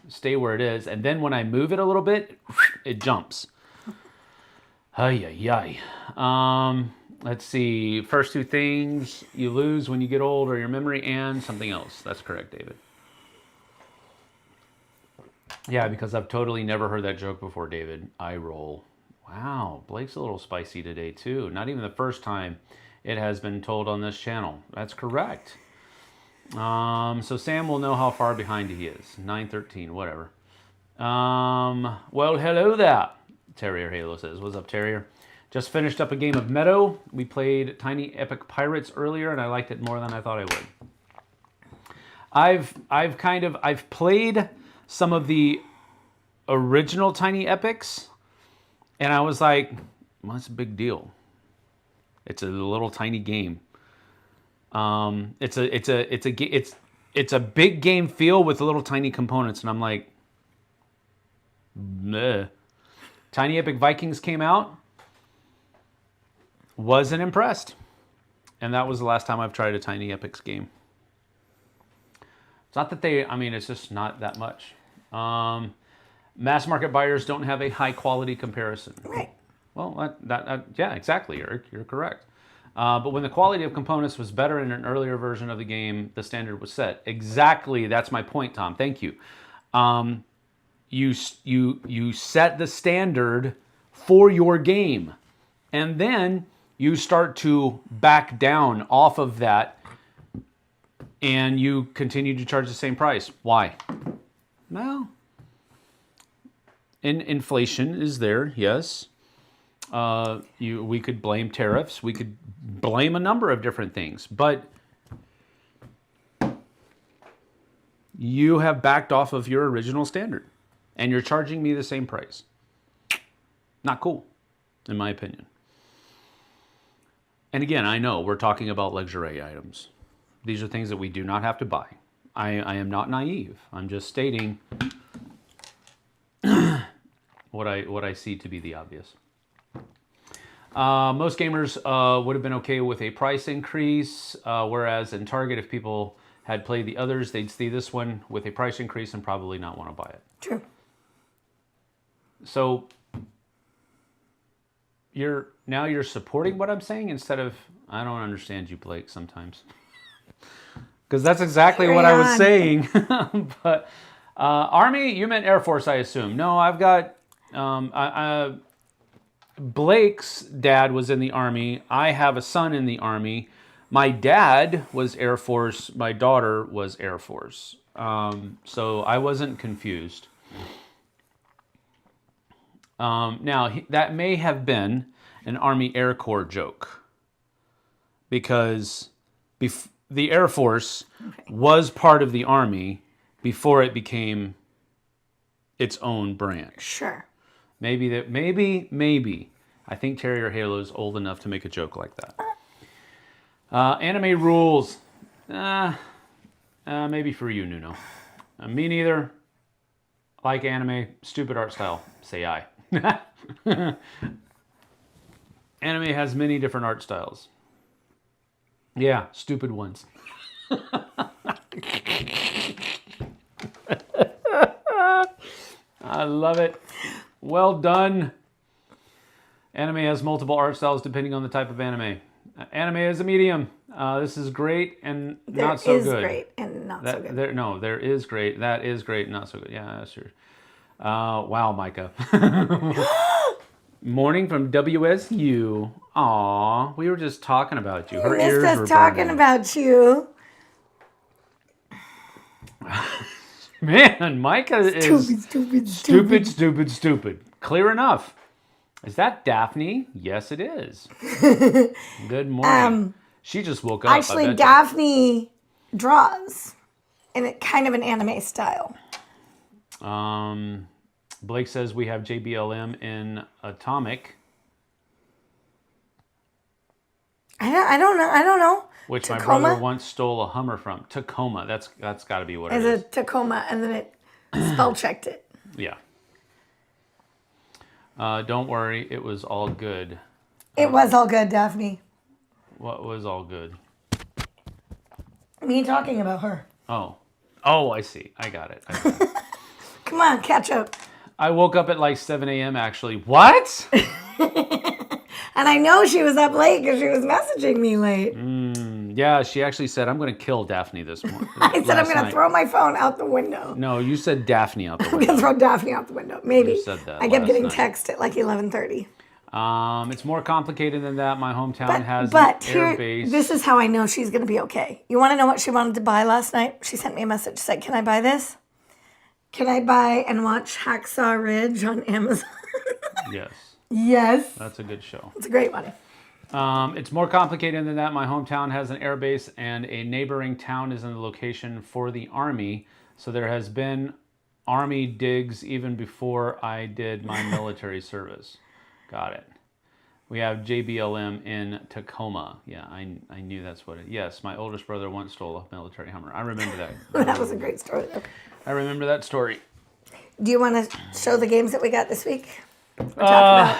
S1: stay where it is. And then when I move it a little bit, it jumps. Ay, ay, ay. Let's see. First two things you lose when you get old are your memory and something else. That's correct, David. Yeah, because I've totally never heard that joke before, David. Eye roll. Wow, Blake's a little spicy today, too. Not even the first time it has been told on this channel. That's correct. So Sam will know how far behind he is. 9:13, whatever. Well, hello there, Terrier Halo says. What's up, Terrier? Just finished up a game of Meadow. We played Tiny Epic Pirates earlier, and I liked it more than I thought I would. I've played some of the original Tiny Epics, and I was like, well, that's a big deal. It's a little tiny game. It's a big game feel with little tiny components, and I'm like, meh. Tiny Epic Vikings came out. Wasn't impressed. And that was the last time I've tried a Tiny Epics game. It's not that it's just not that much. Mass market buyers don't have a high quality comparison.
S2: Right.
S1: Well, yeah, exactly, Eric. You're correct. But when the quality of components was better in an earlier version of the game, the standard was set. Exactly, that's my point, Tom. Thank you. You set the standard for your game, and then you start to back down off of that, and you continue to charge the same price. Why? Well, inflation is there, yes. We could blame tariffs. We could blame a number of different things, but you have backed off of your original standard, and you're charging me the same price. Not cool, in my opinion. And again, I know we're talking about luxury items. These are things that we do not have to buy. I am not naive. I'm just stating what I see to be the obvious. Most gamers would have been okay with a price increase, whereas in Target, if people had played the others, they'd see this one with a price increase and probably not want to buy it.
S2: True.
S1: So you're supporting what I'm saying instead of, I don't understand you, Blake, sometimes. Because that's exactly what I was saying. But Army, you meant Air Force, I assume. No, I've got... Blake's dad was in the Army. I have a son in the Army. My dad was Air Force. My daughter was Air Force. So I wasn't confused. Now, that may have been an Army Air Corps joke. Because the Air Force was part of the Army before it became its own branch.
S2: Sure.
S1: Maybe. I think Terrier Halo's old enough to make a joke like that. Anime rules. Maybe for you, Nuno. Me neither. Like anime, stupid art style. Say I. Anime has many different art styles. Yeah, stupid ones. I love it. Well done. Anime has multiple art styles depending on the type of anime. Anime is a medium. This is great and not so good.
S2: There is great and not so good.
S1: There is great. That is great and not so good. Yeah, that's true. Wow, Micah. Morning from WSU. Aw, we were just talking about you. Her ears were
S2: talking about you.
S1: Man, Micah is stupid. Clear enough. Is that Daphne? Yes, it is. Good morning. She just woke up.
S2: Actually, Daphne draws in a kind of an anime style.
S1: Blake says we have JBLM in Atomic.
S2: I don't know.
S1: Which
S2: Tacoma?
S1: my brother once stole a Hummer from. Tacoma. That's got to be what it is.
S2: It's a Tacoma, and then it spell checked it.
S1: Yeah. Don't worry, it was all good.
S2: It was all good, Daphne.
S1: What was all good?
S2: Me talking about her.
S1: Oh, I see. I got it.
S2: Come on, catch up.
S1: I woke up at like 7 a.m. actually. What?
S2: And I know she was up late because she was messaging me late.
S1: Yeah, she actually said, I'm going to kill Daphne this morning.
S2: I said I'm going to throw my phone out the window.
S1: No, you said Daphne out the
S2: I'm going to
S1: window.
S2: throw Daphne out the window. Maybe.
S1: You said that
S2: I kept
S1: last
S2: getting
S1: night.
S2: text at like 11:30.
S1: It's more complicated than that. My hometown has
S2: But
S1: an air
S2: here,
S1: base.
S2: this is how I know she's going to be okay. You want to know what she wanted to buy last night? She sent me a message, said, can I buy this? Can I buy and watch Hacksaw Ridge on Amazon?
S1: Yes,
S2: Yes.
S1: that's a good show.
S2: It's a great one.
S1: It's more complicated than that. My hometown has an air base, and a neighboring town is in the location for the Army. So there has been Army digs even before I did my military service. Got it. We have JBLM in Tacoma. Yeah, I knew that's what it. Yes, my oldest brother once stole a military Hummer. I remember that.
S2: That was a great story.
S1: I remember that story.
S2: Do you want to show the games that we got this week? Or talk about?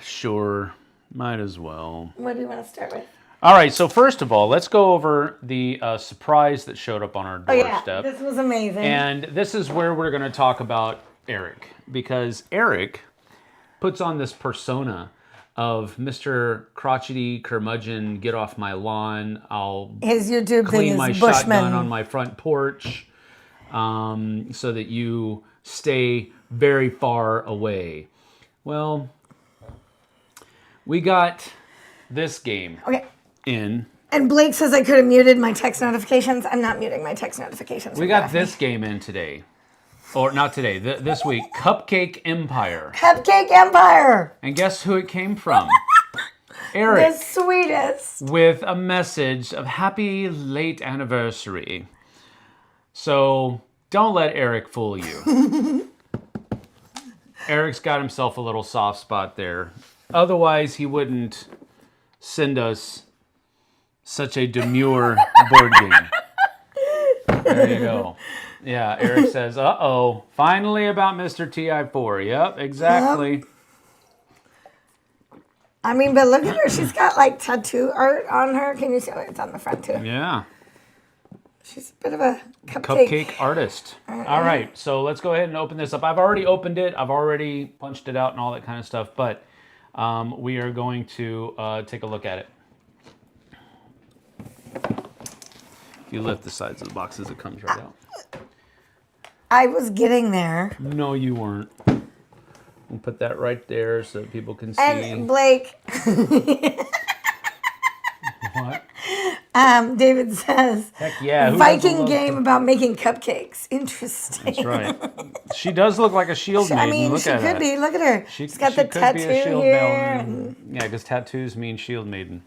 S1: Sure, might as well.
S2: What do you want to start with?
S1: All right, so first of all, let's go over the surprise that showed up on our
S2: Oh yeah,
S1: doorstep.
S2: this was amazing.
S1: And this is where we're going to talk about Eric, because Eric puts on this persona of Mr. Crotchety Curmudgeon, get off my lawn, I'll
S2: His YouTube thing
S1: clean
S2: is
S1: my
S2: Bushman.
S1: shotgun on my front porch, so that you stay very far away. Well, we got this game
S2: Okay.
S1: in.
S2: And Blake says I could have muted my text notifications. I'm not muting my text notifications.
S1: We got this game in today. Or not today, this week. Cupcake Empire.
S2: Cupcake Empire.
S1: And guess who it came from? Eric.
S2: The sweetest.
S1: With a message of happy late anniversary. So don't let Eric fool you. Eric's got himself a little soft spot there. Otherwise, he wouldn't send us such a demure board game. There you go. Yeah, Eric says, uh-oh, finally about Mr. TI4. Yep, exactly.
S2: I mean, but look at her. She's got like tattoo art on her. Can you see? Oh, it's on the front too.
S1: Yeah.
S2: She's a bit of a cupcake.
S1: Cupcake artist. All right, so let's go ahead and open this up. I've already opened it. I've already punched it out and all that kind of stuff, but we are going to take a look at it. If you lift the sides of the boxes, it comes right out.
S2: I was getting there.
S1: No, you weren't. We'll put that right there so that people can see.
S2: And Blake,
S1: What?
S2: David says,
S1: Heck yeah. who doesn't
S2: Viking
S1: love
S2: game about making cupcakes. Interesting.
S1: That's right. She does look like a shield maiden.
S2: I mean,
S1: look
S2: she
S1: at
S2: could
S1: her.
S2: be. Look at her. She's got the
S1: could be
S2: tattoo
S1: a shield
S2: here.
S1: maiden. Yeah, because tattoos mean shield maiden.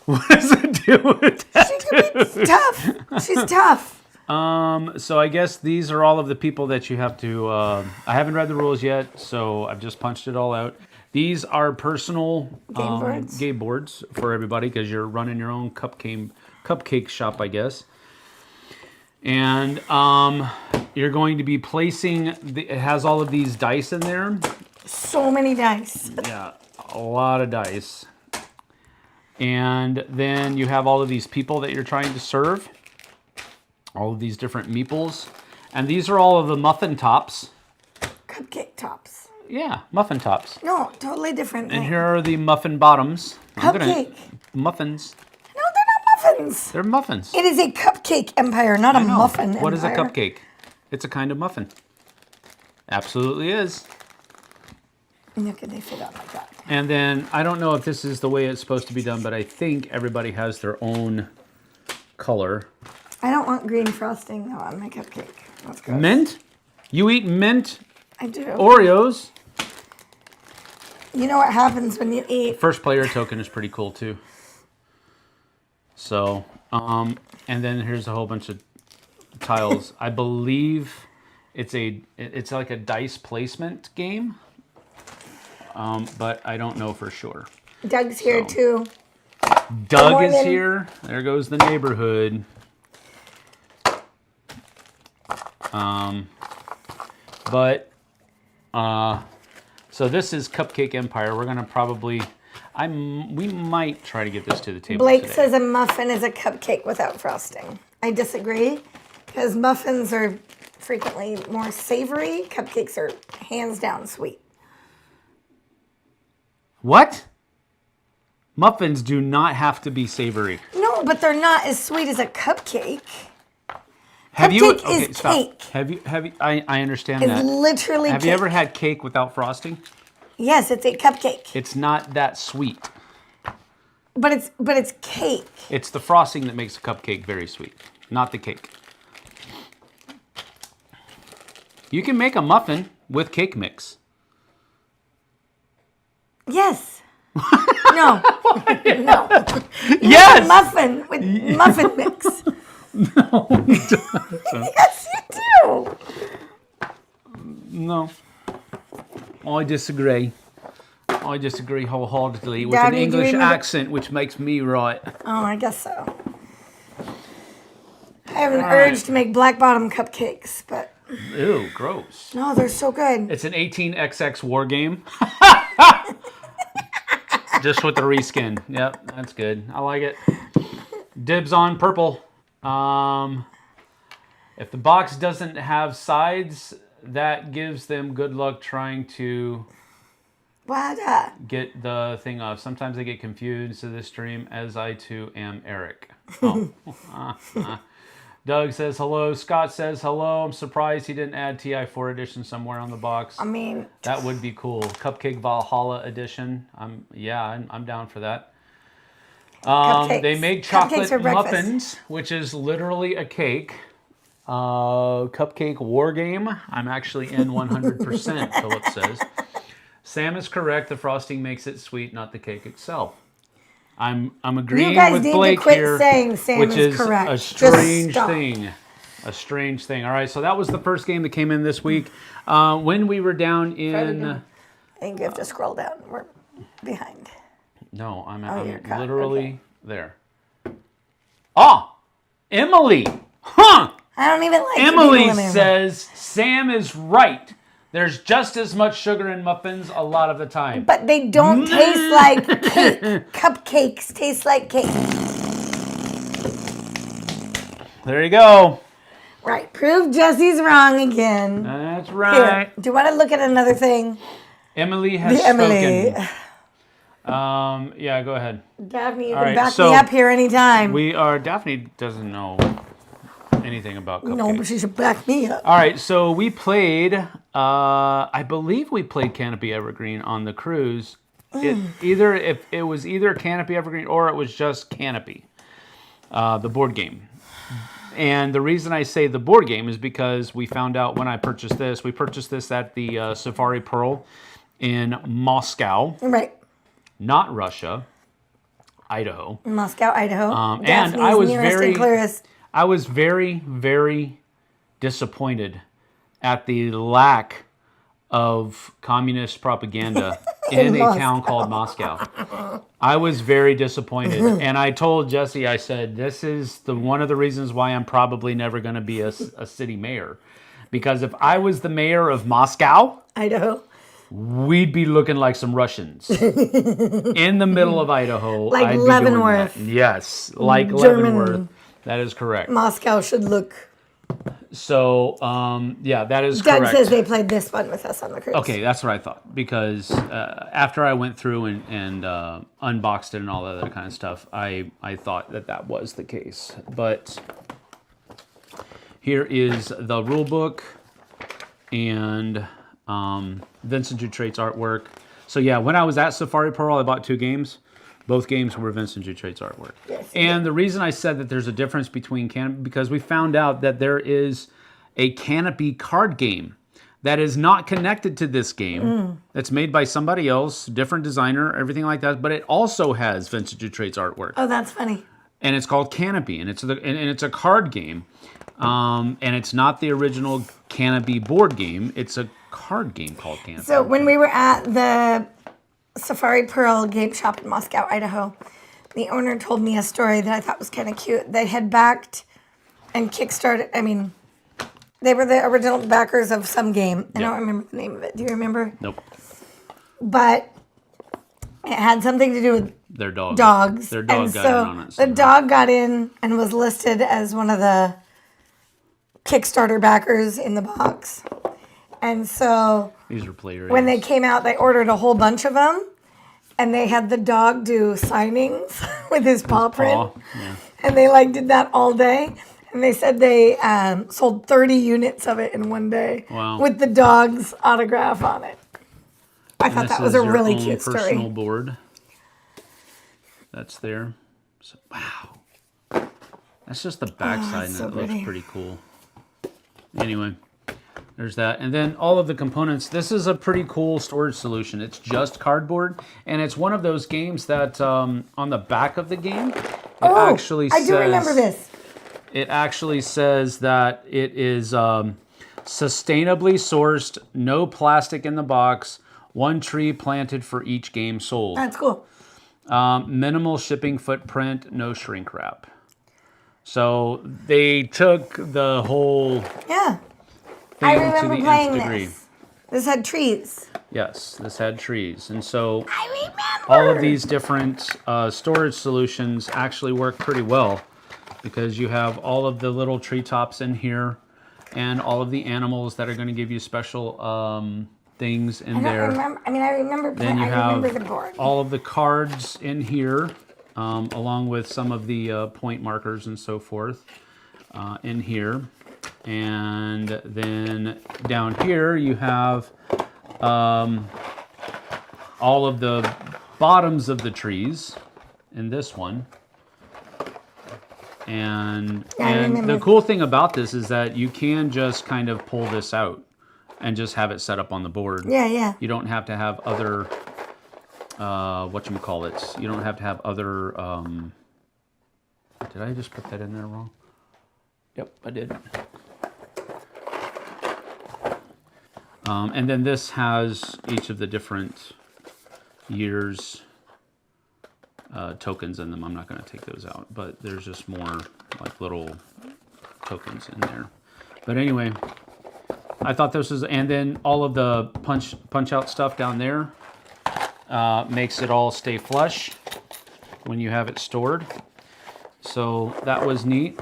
S1: What does it do with that?
S2: She could be tough. She's tough.
S1: So I guess these are all of the people that you have to. I haven't read the rules yet, so I've just punched it all out. These are personal game boards for everybody because you're running your own cupcake shop, I guess. And you're going to be placing. It has all of these dice in there.
S2: So many dice.
S1: Yeah, a lot of dice. And then you have all of these people that you're trying to serve. All of these different meeples. And these are all of the muffin tops.
S2: Cupcake tops.
S1: Yeah, muffin tops.
S2: No, totally different.
S1: And
S2: thing.
S1: here are the muffin bottoms.
S2: Cupcake.
S1: Muffins.
S2: No, they're not muffins.
S1: They're muffins.
S2: It is a cupcake empire, not a muffin empire.
S1: What is a cupcake? It's a kind of muffin. Absolutely is.
S2: Look at they fit on like that.
S1: And then, I don't know if this is the way it's supposed to be done, but I think everybody has their own color.
S2: I don't want green frosting though on my cupcake. That's gross.
S1: Mint? You eat mint
S2: I do.
S1: Oreos?
S2: You know what happens when you eat?
S1: First player token is pretty cool too. So, and then here's a whole bunch of tiles. I believe it's like a dice placement game, but I don't know for sure.
S2: Doug's here too.
S1: Doug is here. There goes the neighborhood. So this is Cupcake Empire. We're gonna probably, we might try to get this to the table
S2: Blake
S1: today.
S2: says a muffin is a cupcake without frosting. I disagree, because muffins are frequently more savory. Cupcakes are hands down sweet.
S1: What? Muffins do not have to be savory.
S2: No, No, but they're not as sweet as a cupcake.
S1: Have you?
S2: Cupcake
S1: Okay,
S2: is
S1: stop.
S2: cake.
S1: Have you? I understand
S2: It's
S1: that.
S2: literally
S1: Have
S2: cake.
S1: you ever had cake without frosting?
S2: Yes, it's a cupcake.
S1: It's not that sweet.
S2: But it's cake.
S1: It's the frosting that makes a cupcake very sweet, not the cake. You can make a muffin with cake mix.
S2: Yes. No. No. You
S1: Yes!
S2: make a muffin with muffin mix.
S1: No, you don't.
S2: Yes, you do.
S1: No. I disagree. I disagree wholeheartedly with
S2: Daddy,
S1: an
S2: do you
S1: English
S2: remember-
S1: accent, which makes me right.
S2: Oh, I guess so. I have an urge to make black bottom cupcakes, but
S1: Ew, gross.
S2: no, they're so good.
S1: It's an 18XX war game. Just with the reskin. Yep, that's good. I like it. Dibs on purple. If the box doesn't have sides, that gives them good luck trying to
S2: What?
S1: get the thing off. Sometimes they get confused to this stream, as I too am Eric. Oh. Doug says hello. Scott says hello. I'm surprised he didn't add TI4 edition somewhere on the box.
S2: I mean,
S1: That would be cool. Cupcake Valhalla edition. I'm down for that.
S2: Cupcakes.
S1: They make
S2: Cupcakes
S1: chocolate
S2: for breakfast.
S1: muffins, which is literally a cake. Cupcake War Game. I'm actually in 100%, Philip says. Sam is correct. The frosting makes it sweet, not the cake itself. I'm agreeing
S2: you guys
S1: with
S2: need
S1: Blake
S2: to quit
S1: here,
S2: saying Sam
S1: which is
S2: correct.
S1: a
S2: Just
S1: strange
S2: stop.
S1: thing. A strange thing. All right, so that was the first game that came in this week. When we were down in...
S2: I think you have to scroll down. We're behind.
S1: No, I'm
S2: you're caught.
S1: literally
S2: Okay.
S1: there. Oh, Emily. Huh.
S2: I don't even like
S1: Emily
S2: people in there.
S1: says Sam is right. There's just as much sugar in muffins a lot of the time.
S2: But they don't taste like cake. Cupcakes taste like cake.
S1: There you go.
S2: Right. Prove Jesse's wrong again.
S1: That's
S2: Here.
S1: right.
S2: Do you want to look at another thing?
S1: Emily has
S2: Emily.
S1: spoken. Yeah, go ahead.
S2: Daphne, you
S1: All
S2: can
S1: right,
S2: back
S1: so
S2: me up here anytime.
S1: Daphne doesn't know anything about cupcakes.
S2: No, but she should back me up.
S1: All right, so we played, I believe we played Canopy Evergreen on the cruise. If it was either Canopy Evergreen or it was just Canopy, the board game. And the reason I say the board game is because we found out when I purchased this, we purchased this at the Safari Pearl in Moscow,
S2: Right.
S1: not Russia, Idaho.
S2: Moscow, Idaho.
S1: And
S2: Daphne's
S1: I was
S2: nearest and clearest.
S1: I was very, very disappointed at the lack of communist propaganda in a town called Moscow. I was very disappointed. And I told Jessie, I said, this is one of the reasons why I'm probably never going to be a city mayor. Because if I was the mayor of Moscow,
S2: Idaho.
S1: we'd be looking like some Russians in the middle of Idaho.
S2: Like
S1: I'd be doing
S2: Leavenworth.
S1: that. Yes, like
S2: German.
S1: Leavenworth. That is correct.
S2: Moscow should look.
S1: So, yeah, that is
S2: Doug
S1: correct.
S2: says they played this one with us on the cruise.
S1: Okay, that's what I thought. Because after I went through and unboxed it and all that other kind of stuff, I thought that was the case. But here is the rule book and Vincent Dutrait's artwork. So yeah, when I was at Safari Pearl, I bought 2 games. Both games were Vincent Dutrait's artwork.
S2: Yes,
S1: and the reason I said that there's a difference between Canopy, because we found out that there is a Canopy card game that is not connected to this game. That's made by somebody else, different designer, everything like that. But it also has Vincent Dutrait's artwork.
S2: Oh, that's funny.
S1: And it's called Canopy, and it's a card game. And it's not the original Canopy board game. It's a card game called Canopy.
S2: So when we were at the Safari Pearl game shop in Moscow, Idaho, the owner told me a story that I thought was kind of cute. They had backed and kickstarted. I mean, they were the original backers of some game. I don't remember the name of it. Do you remember?
S1: Nope.
S2: But it had something to do with
S1: Their dog.
S2: dogs.
S1: Their dog
S2: and
S1: got
S2: so
S1: in on it.
S2: the
S1: somehow.
S2: dog got in and was listed as one of the Kickstarter backers in the box. And so
S1: These are players.
S2: when they came out, they ordered a whole bunch of them. And they had the dog do signings with his paw print.
S1: Yeah.
S2: and they like did that all day. And they said they sold 30 units of it in one day.
S1: Wow.
S2: With the dog's autograph on it. I thought that was a really cute
S1: personal
S2: story.
S1: board. That's there. So, wow. That's just the backside, and
S2: so
S1: it looks
S2: pretty.
S1: pretty cool. Anyway, there's that. And then all of the components. This is a pretty cool storage solution. It's just cardboard, and it's one of those games that on the back of the game, it actually says...
S2: I do remember this.
S1: It actually says that it is sustainably sourced, no plastic in the box, 1 tree planted for each game sold.
S2: That's cool.
S1: Minimal shipping footprint, no shrink wrap. So they took the whole
S2: Yeah.
S1: thing
S2: I
S1: to
S2: remember
S1: the
S2: playing
S1: nth degree.
S2: this. This had trees.
S1: Yes, this had trees. And so
S2: I remember.
S1: all of these different storage solutions actually work pretty well because you have all of the little treetops in here and all of the animals that are going to give you special things in there.
S2: I remember
S1: Then you
S2: I
S1: have
S2: remember the board.
S1: all of the cards in here, along with some of the point markers and so forth in here. And then down here you have all of the bottoms of the trees in this one. And the cool thing about this is that you can just kind of pull this out and just have it set up on the board.
S2: Yeah.
S1: You don't have to have other, whatchamacallits. You don't have to have other, did I just put that in there wrong? Yep, I did. And then this has each of the different years tokens in them. I'm not going to take those out, but there's just more like little tokens in there. But anyway, I thought this was, and then all of the punch out stuff down there makes it all stay flush when you have it stored. So that was neat.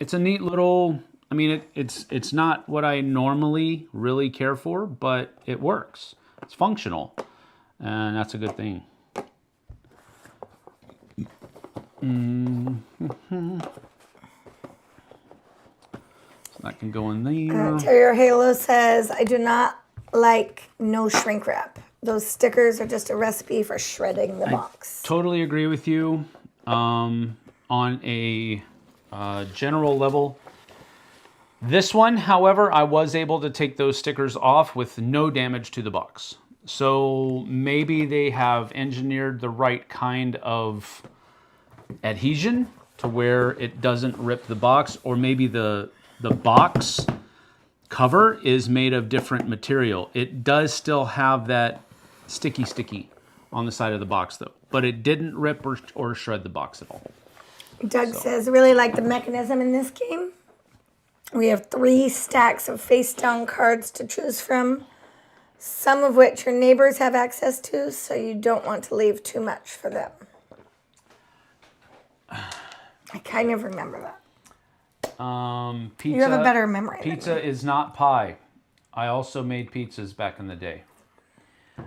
S1: It's a neat little, I mean, it's not what I normally really care for, but it works. It's functional, and that's a good thing. So that can go in there.
S2: Terrier Halo says, I do not like no shrink wrap. Those stickers are just a recipe for shredding the box.
S1: Totally agree with you. On a general level. This one, however, I was able to take those stickers off with no damage to the box. So maybe they have engineered the right kind of adhesion to where it doesn't rip the box, or maybe the box cover is made of different material. It does still have that sticky on the side of the box though, but it didn't rip or shred the box at all.
S2: Doug says, really like the mechanism in this game. We have 3 stacks of face down cards to choose from, some of which your neighbors have access to, so you don't want to leave too much for them. I kind of remember that.
S1: Pizza,
S2: You have a better memory.
S1: Pizza is not pie. I also made pizzas back in the day.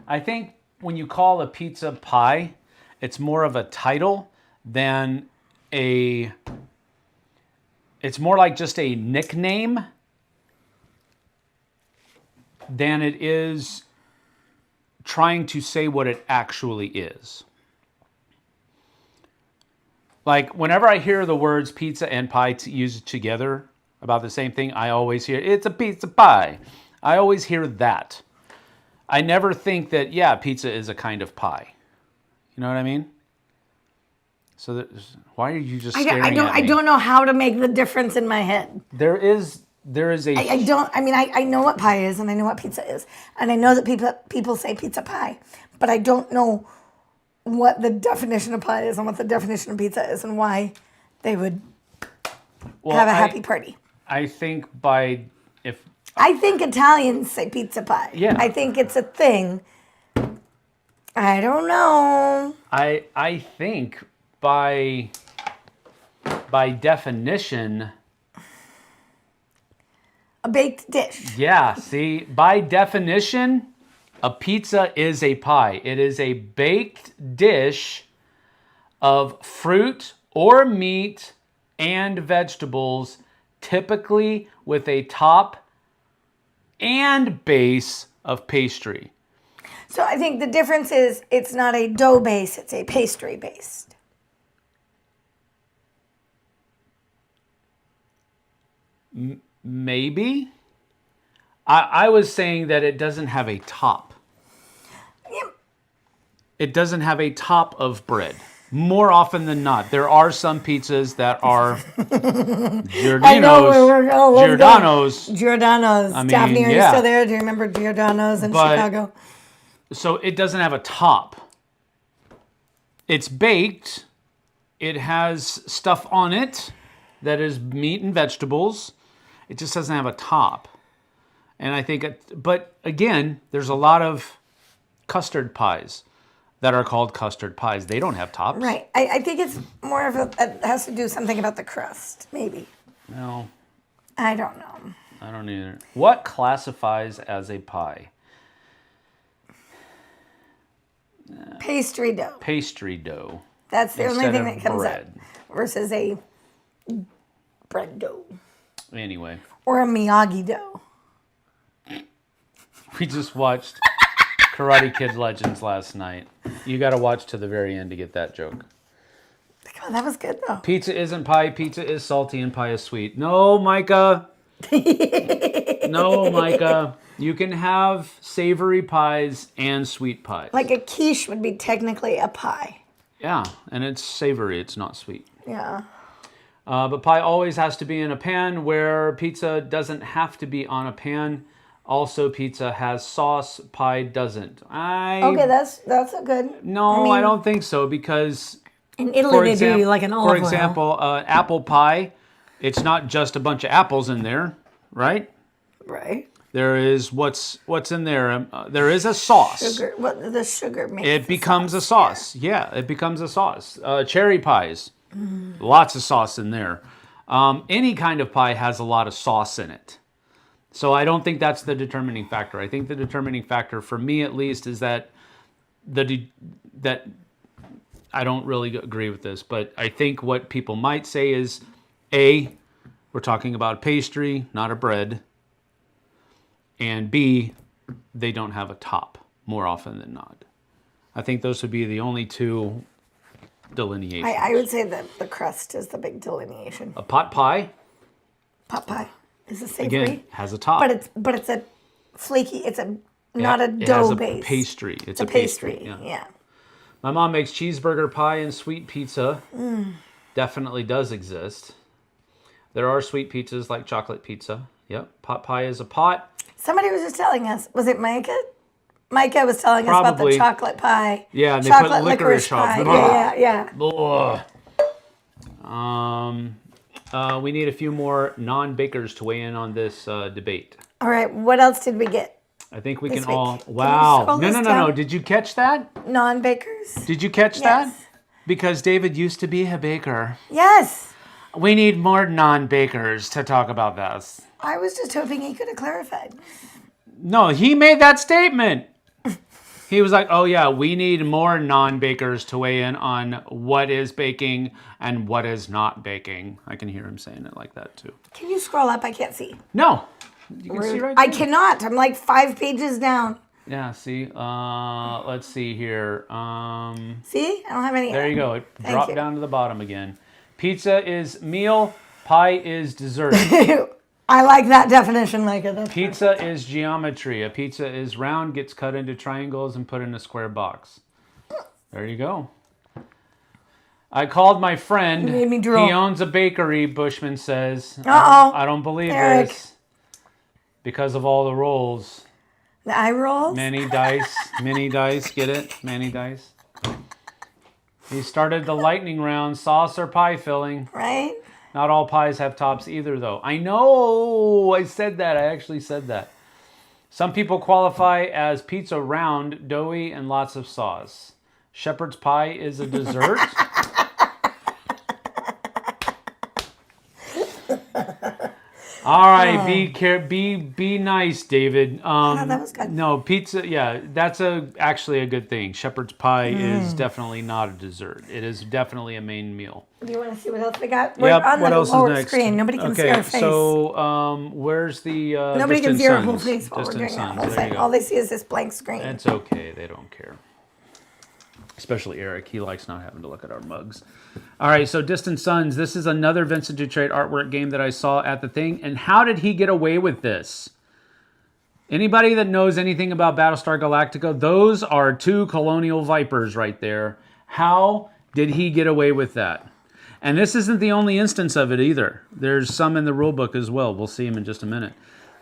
S1: I think when you call a pizza pie, it's more of a title than it's more like just a nickname than it is trying to say what it actually is. Like, whenever I hear the words pizza and pie used together about the same thing, I always hear, it's a pizza pie. I always hear that. I never think that, yeah, pizza is a kind of pie. You know what I mean? So why are you just staring at me?
S2: I don't know how to make the difference in my head.
S1: There is a...
S2: I know what pie is, and I know what pizza is. And I know that people say pizza pie. But I don't know what the definition of pie is and what the definition of pizza is and why they would have a happy party.
S1: I think
S2: I think Italians say pizza pie.
S1: Yeah.
S2: I think it's a thing. I don't know.
S1: I think by definition...
S2: A baked dish.
S1: Yeah, see, by definition, a pizza is a pie. It is a baked dish of fruit or meat and vegetables, typically with a top and base of pastry.
S2: So I think the difference is it's not a dough base, it's a pastry based.
S1: Maybe. I was saying that it doesn't have a top.
S2: Yep.
S1: It doesn't have a top of bread. More often than not. There are some pizzas that are
S2: I know where we're going.
S1: Giordano's.
S2: Giordano's.
S1: I mean,
S2: Daphne, are you
S1: yeah.
S2: still there? Do you remember Giordano's in Chicago?
S1: So it doesn't have a top. It's baked. It has stuff on it that is meat and vegetables. It just doesn't have a top. And I think, but again, there's a lot of custard pies that are called custard pies. They don't have tops.
S2: Right. I think it's more of it has to do something about the crust, maybe.
S1: No,
S2: I don't know.
S1: I don't either. What classifies as a pie?
S2: Pastry dough.
S1: Pastry dough.
S2: That's the only
S1: instead
S2: thing
S1: of
S2: that comes
S1: bread.
S2: up. Versus a bread dough.
S1: Anyway,
S2: Or a Miyagi dough.
S1: we just watched Karate Kid Legends last night. You got to watch to the very end to get that joke.
S2: God, that was good though.
S1: Pizza isn't pie. Pizza is salty and pie is sweet. No, Micah. No, Micah. You can have savory pies and sweet pies.
S2: Like a quiche would be technically a pie.
S1: Yeah, and it's savory. It's not sweet.
S2: Yeah.
S1: But pie always has to be in a pan, where pizza doesn't have to be on a pan. Also, pizza has sauce. Pie doesn't.
S2: Okay, that's a good.
S1: No, I don't think so, because
S2: In Italy they do like an olive
S1: for
S2: oil.
S1: example, apple pie, it's not just a bunch of apples in there, right?
S2: Right.
S1: There is what's in there. There is a sauce.
S2: Sugar. What the sugar makes.
S1: It becomes a sauce. Yeah, it becomes a sauce. Cherry pies, lots of sauce in there. Any kind of pie has a lot of sauce in it. So I don't think that's the determining factor. I think the determining factor, for me at least, is that that I don't really agree with this, but I think what people might say is, A, we're talking about pastry, not a bread, and B, they don't have a top more often than not. I think those would be the only two delineations.
S2: I would say that the crust is the big delineation.
S1: A pot pie,
S2: Pot pie is a savory,
S1: again, has a top.
S2: but it's a flaky. It's a not a
S1: It
S2: dough
S1: has a
S2: base.
S1: pastry. It's
S2: a pastry.
S1: Yeah.
S2: Yeah.
S1: My mom makes cheeseburger pie and sweet pizza. Definitely does exist. There are sweet pizzas like chocolate pizza. Yep. Pot pie is a pot.
S2: Somebody was just telling us. Was it Micah? Micah was telling us about the
S1: Probably.
S2: chocolate pie.
S1: Yeah, and they
S2: chocolate
S1: put licorice on
S2: pie.
S1: it.
S2: Yeah.
S1: Ugh. We need a few more non-bakers to weigh in on this debate.
S2: All right. What else did we get?
S1: I think we
S2: This
S1: can
S2: week.
S1: all...
S2: Can you
S1: Wow.
S2: scroll
S1: No.
S2: this down?
S1: Did you catch that?
S2: Non-bakers.
S1: Did you catch that?
S2: Yes.
S1: Because David used to be a baker.
S2: Yes.
S1: We need more non-bakers to talk about this.
S2: I was just hoping he could have clarified.
S1: No, he made that statement. He was like, oh yeah, we need more non-bakers to weigh in on what is baking and what is not baking. I can hear him saying it like that too.
S2: Can you scroll up? I can't see.
S1: No. You can see right
S2: I
S1: there.
S2: cannot. I'm like 5 pages down.
S1: Yeah, see? Let's see here.
S2: See? I don't have any.
S1: There you go. It
S2: Thank
S1: dropped
S2: you.
S1: down to the bottom again. Pizza is meal. Pie is dessert.
S2: I like that definition, Micah. That's
S1: Pizza is geometry. A pizza is round, gets cut into triangles, and put in a square box. There you go. I called my friend.
S2: You made me drool.
S1: He owns a bakery, Bushman says.
S2: Uh-oh.
S1: I don't believe
S2: Eric.
S1: this. Because of all the rolls.
S2: The eye rolls.
S1: Many dice. Many dice. Get it? Many dice. He started the lightning round. Sauce or pie filling.
S2: Right?
S1: Not all pies have tops either, though. I know. I said that. I actually said that. Some people qualify as pizza round, doughy, and lots of sauce. Shepherd's pie is a dessert. All right, be nice, David.
S2: that was good.
S1: No, pizza, yeah, that's actually a good thing. Shepherd's pie is definitely not a dessert. It is definitely a main meal.
S2: Do you want to see what else we got? We're
S1: Yep,
S2: on
S1: what
S2: the
S1: else is
S2: lower
S1: next?
S2: screen. Nobody can see our face.
S1: So where's the
S2: Nobody can
S1: Distant
S2: see our
S1: Suns?
S2: whole face while we're
S1: Distant
S2: doing that
S1: Suns,
S2: whole
S1: there you
S2: thing.
S1: go.
S2: All they see is this blank screen.
S1: It's okay, they don't care. Especially Eric, he likes not having to look at our mugs. All right, so Distant Suns, this is another Vincent Dutrait artwork game that I saw at the thing. And how did he get away with this? Anybody that knows anything about Battlestar Galactica, those are 2 Colonial Vipers right there. How did he get away with that? And this isn't the only instance of it either. There's some in the rulebook as well. We'll see him in just a minute.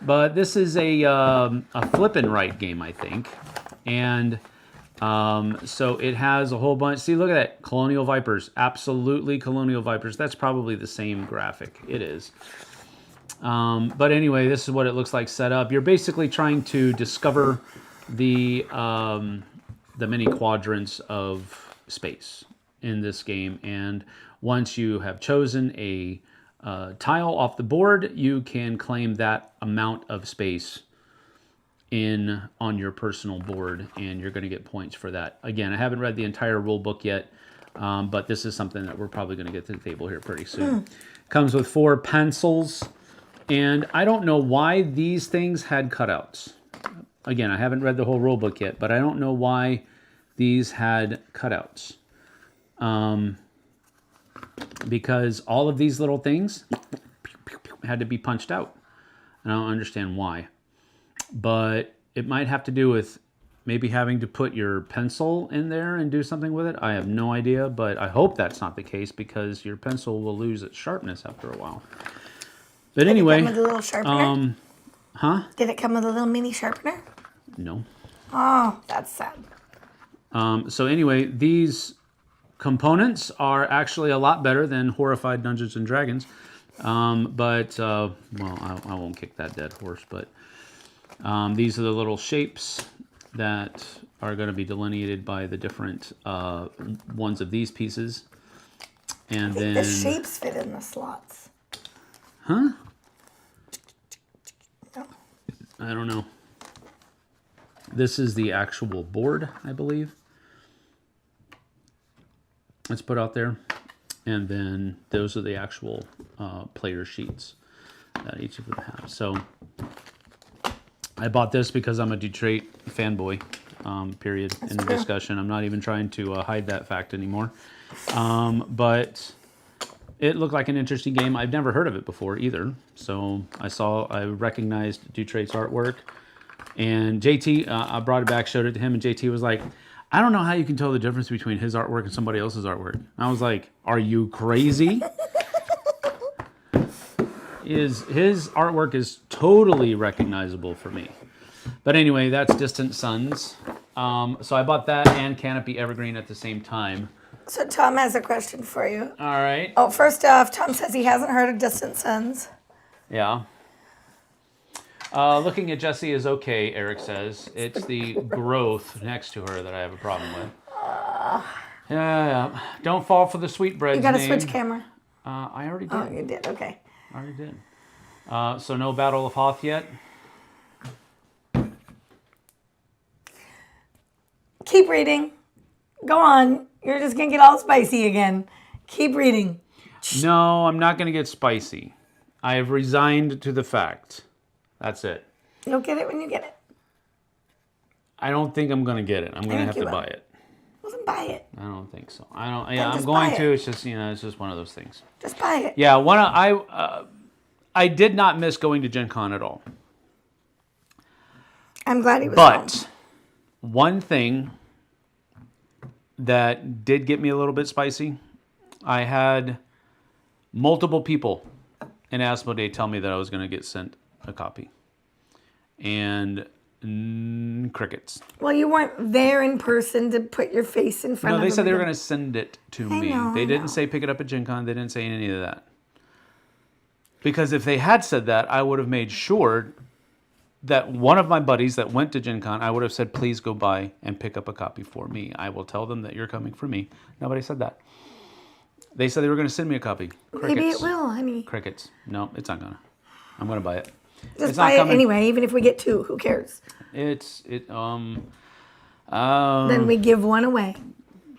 S1: But this is a flip and write game, I think. And so it has a whole bunch. See, look at that. Colonial Vipers. Absolutely Colonial Vipers. That's probably the same graphic. It is. But anyway, this is what it looks like set up. You're basically trying to discover the many quadrants of space in this game. And once you have chosen a tile off the board, you can claim that amount of space on your personal board, and you're going to get points for that. Again, I haven't read the entire rule book yet, but this is something that we're probably going to get to the table here pretty soon. Comes with 4 pencils, and I don't know why these things had cutouts. Again, I haven't read the whole rule book yet, but I don't know why these had cutouts. Because all of these little things had to be punched out. I don't understand why. But it might have to do with maybe having to put your pencil in there and do something with it. I have no idea, but I hope that's not the case because your pencil will lose its sharpness after a while. But anyway,
S2: Did it come with a little sharpener?
S1: huh?
S2: Did it come with a little mini sharpener?
S1: No.
S2: Oh, that's sad.
S1: So anyway, these components are actually a lot better than Horrified Dungeons and Dragons. Well, I won't kick that dead horse, but these are the little shapes that are going to be delineated by the different ones of these pieces. And then
S2: The shapes fit in the slots.
S1: Huh?
S2: No.
S1: I don't know. This is the actual board, I believe. Let's put out there. And then those are the actual player sheets that each of them have. So I bought this because I'm a Dutrait fanboy, period, in the discussion. I'm not even trying to hide that fact anymore. But it looked like an interesting game. I've never heard of it before either. So I recognized Dutrait's artwork. And JT, I brought it back, showed it to him, and JT was like, I don't know how you can tell the difference between his artwork and somebody else's artwork. And I was like, are you crazy? His artwork is totally recognizable for me. But anyway, that's Distant Suns. So I bought that and Canopy Evergreen at the same time.
S2: So Tom has a question for you.
S1: All right.
S2: Oh, first off, Tom says he hasn't heard of Distant Suns.
S1: Yeah. Looking at Jessie is okay, Eric says. It's the growth next to her that I have a problem with. Yeah. Don't fall for the sweetbread's
S2: You got to
S1: name.
S2: switch camera.
S1: I already did.
S2: Oh, you did. Okay.
S1: I already did. So no Battle of Hoth yet?
S2: Keep reading. Go on. You're just going to get all spicy again. Keep reading.
S1: No, I'm not going to get spicy. I have resigned to the fact. That's it.
S2: You'll get it when you get it.
S1: I don't think I'm going to get it. I'm going to have to buy it.
S2: Well, then buy it.
S1: I don't think so. Yeah, I'm
S2: just
S1: going
S2: buy
S1: to.
S2: it.
S1: It's just, it's just one of those things.
S2: Just buy it.
S1: Yeah, I did not miss going to Gen Con at all.
S2: I'm glad he was home.
S1: But one thing that did get me a little bit spicy, I had multiple people in Asmodee tell me that I was going to get sent a copy. And crickets.
S2: Well, you weren't there in person to put your face in front of
S1: No, they
S2: them.
S1: said they were going to send it to me.
S2: know,
S1: They
S2: I
S1: didn't
S2: know.
S1: say pick it up at Gen Con. They didn't say any of that. Because if they had said that, I would have made sure that one of my buddies that went to Gen Con, I would have said, please go by and pick up a copy for me. I will tell them that you're coming for me. Nobody said that. They said they were going to send me a copy. Crickets.
S2: Maybe it will, honey.
S1: Crickets. No, it's not going to. I'm gonna buy it.
S2: Just
S1: It's not
S2: buy it
S1: coming.
S2: anyway, even if we get 2. Who cares?
S1: Then
S2: Then we give 1 away.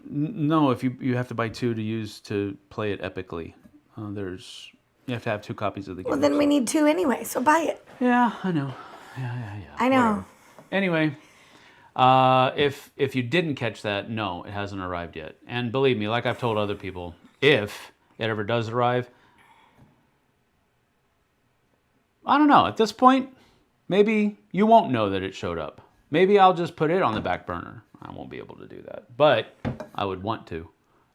S1: no, if you have to buy 2 to use to play it epically. You have to have 2 copies of the game.
S2: Well, then we need 2 anyway, so buy it.
S1: Yeah, I know. Yeah.
S2: I know.
S1: Whatever. Anyway, if you didn't catch that, no, it hasn't arrived yet. And believe me, like I've told other people, if it ever does arrive, I don't know. At this point, maybe you won't know that it showed up. Maybe I'll just put it on the back burner. I won't be able to do that, but I would want to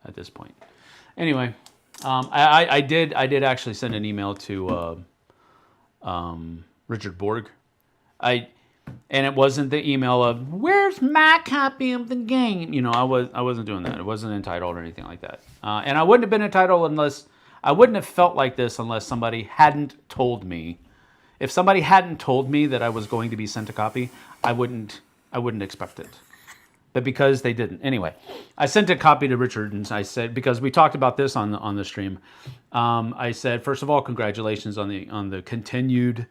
S1: at this point. Anyway, I did actually send an email to Richard Borg. And it wasn't the email of "Where's my copy of the game?" You know, I wasn't doing that. It wasn't entitled or anything like that. And I wouldn't have been entitled unless I wouldn't have felt like this unless somebody hadn't told me. If somebody hadn't told me that I was going to be sent a copy, I wouldn't expect it. But because they didn't, anyway, I sent a copy to Richard, and I said, because we talked about this on the stream, I said, first of all, congratulations on the continued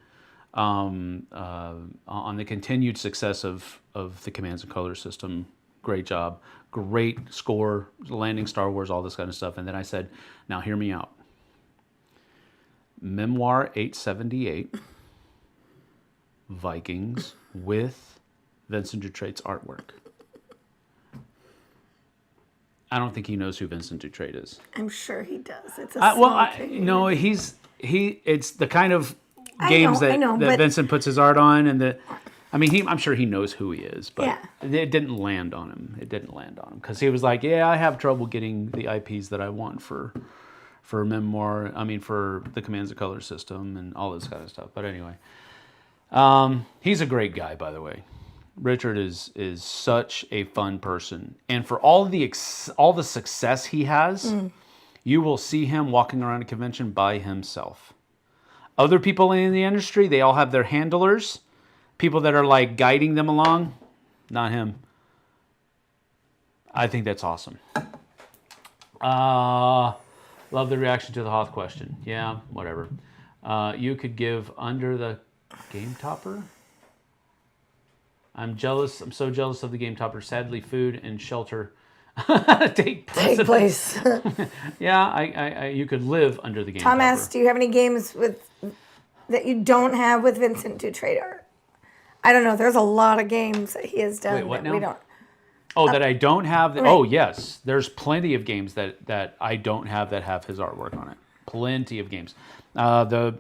S1: success of the Commands and Colors system. Great job, great score, landing Star Wars, all this kind of stuff. And then I said, now hear me out. Memoir 878, Vikings with Vincent Dutrait's artwork. I don't think he knows who Vincent Dutrait is.
S2: I'm sure he does. It's a small community.
S1: No, it's the kind of games
S2: I know,
S1: that
S2: but
S1: Vincent puts his art on, and I'm sure he knows who he is, but
S2: Yeah.
S1: it didn't land on him. It didn't land on him because he was like, "Yeah, I have trouble getting the IPs that I want for Memoir. For the Commands and Colors system and all this kind of stuff." But anyway, he's a great guy, by the way. Richard is such a fun person, and for all the success he has, you will see him walking around a convention by himself. Other people in the industry, they all have their handlers, people that are like guiding them along. Not him. I think that's awesome. Love the reaction to the Hoth question. Yeah, whatever. You could give under the Game Topper. I'm jealous. I'm so jealous of the Game Topper. Sadly, food and shelter take
S2: place.
S1: Yeah, you could live under the Game
S2: Tom
S1: Topper.
S2: asked, do you have any games that you don't have with Vincent Dutrait art? I don't know. There's a lot of games that he has done
S1: Wait, what
S2: that we
S1: now?
S2: don't.
S1: Oh, that I don't have.
S2: right.
S1: Oh, yes. There's plenty of games that I don't have that have his artwork on it. Plenty of games. Just one.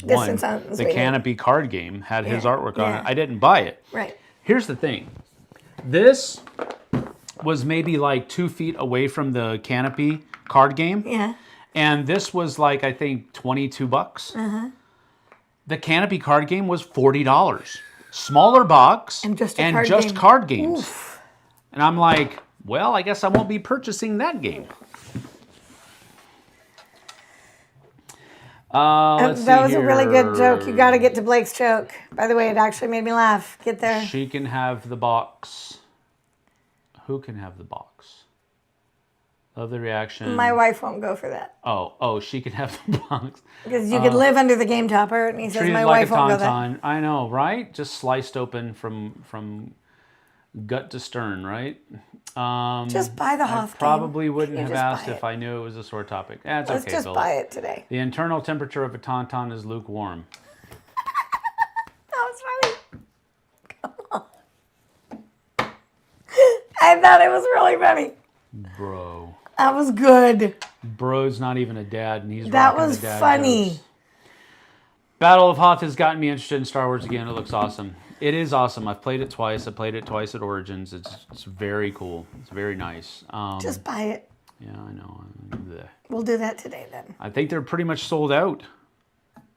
S2: Distance on
S1: The
S2: Sweden.
S1: Canopy card game had his
S2: Yeah,
S1: artwork on
S2: yeah.
S1: it. I didn't buy it.
S2: Right.
S1: Here's the thing. This was maybe like 2 feet away from the Canopy card game.
S2: Yeah.
S1: And this was like, I think, $22. The Canopy card game was $40. Smaller box
S2: And just a
S1: and
S2: card
S1: just
S2: game.
S1: card games.
S2: Oof.
S1: And I'm like, well, I guess I won't be purchasing that game. Let's
S2: That
S1: see
S2: was a really good
S1: here.
S2: joke. You got to get to Blake's joke. By the way, it actually made me laugh. Get there.
S1: She can have the box. Who can have the box? Love the reaction.
S2: My wife won't go for that.
S1: Oh, she can have the box.
S2: Because you could live under the Game Topper, and he says
S1: Treated
S2: my
S1: like
S2: wife
S1: a
S2: won't go there.
S1: tauntaun. I know, right? Just sliced open from gut to stern, right?
S2: Just buy the
S1: I
S2: Hoth game.
S1: probably wouldn't
S2: You
S1: have
S2: just
S1: asked
S2: buy
S1: if
S2: it.
S1: I knew it was a sore topic. That's
S2: Let's
S1: okay,
S2: just
S1: Bill.
S2: buy it today.
S1: The internal temperature of a tauntaun is lukewarm.
S2: That was funny. I thought it was really funny.
S1: Bro.
S2: That was good.
S1: Bro's not even a dad, and he's
S2: That
S1: rocking
S2: was
S1: the dad
S2: funny.
S1: jokes. Battle of Hoth has gotten me interested in Star Wars again. It looks awesome. It is awesome. I've played it twice. I played it twice at Origins. It's very cool. It's very nice.
S2: Just buy it.
S1: Yeah, I know. Blech.
S2: We'll do that today then.
S1: I think they're pretty much sold out.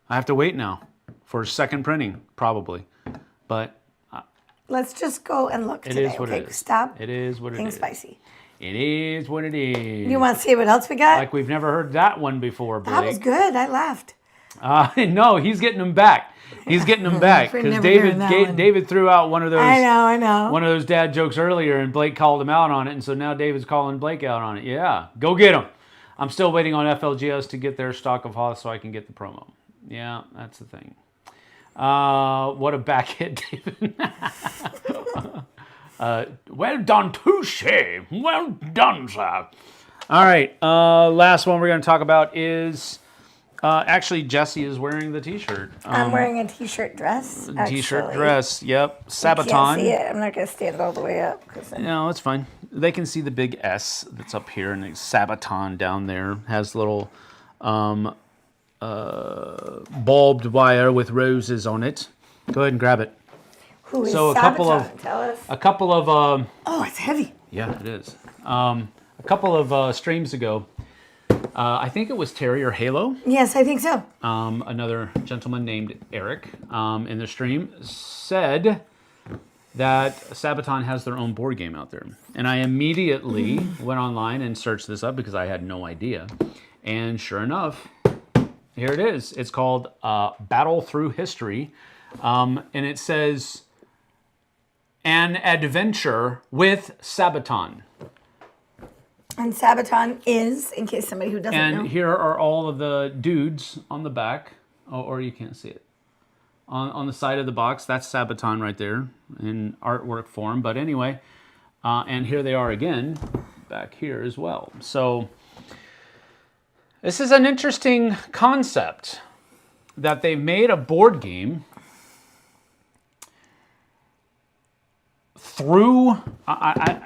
S1: I have to wait now for second printing, probably. But
S2: Let's just go and look
S1: it
S2: today.
S1: is what
S2: Okay,
S1: it is.
S2: stop
S1: It is what it
S2: being
S1: is.
S2: spicy.
S1: It is what it is.
S2: You want to see what else we got?
S1: Like we've never heard that one before, Blake.
S2: That was good. I laughed.
S1: No, he's getting them back. He's getting them back
S2: We're
S1: because
S2: never hearing that one.
S1: David threw out one of those
S2: I know.
S1: one of those dad jokes earlier, and Blake called him out on it, and so now David's calling Blake out on it. Yeah, go get him. I'm still waiting on FLGS to get their stock of Hoth so I can get the promo. Yeah, that's the thing. What a back hit, David. Well done, Touche. Well done, sir. All right, last one we're going to talk about is... actually, Jessie is wearing the T-shirt.
S2: I'm wearing a T-shirt dress.
S1: T-shirt
S2: actually.
S1: dress, yep.
S2: You can't see
S1: Sabaton.
S2: it. I'm not going to stand all the way up.
S1: No, it's fine. They can see the big S that's up here, and it's Sabaton down there. Has little bulbed wire with roses on it. Go ahead and grab it.
S2: Who is
S1: So
S2: Sabaton? Tell us.
S1: a couple of
S2: Oh, it's heavy.
S1: yeah, it is. A couple of streams ago, I think it was Terry or Halo.
S2: Yes, I think so.
S1: Another gentleman named Eric in the stream said that Sabaton has their own board game out there. And I immediately went online and searched this up because I had no idea. And sure enough, here it is. It's called Battle Through History. And it says, An Adventure with Sabaton.
S2: And Sabaton is, in case somebody who doesn't know.
S1: And here are all of the dudes on the back. Oh, or you can't see it. On the side of the box, that's Sabaton right there in artwork form. But anyway, and here they are again, back here as well. So this is an interesting concept that they've made a board game through, I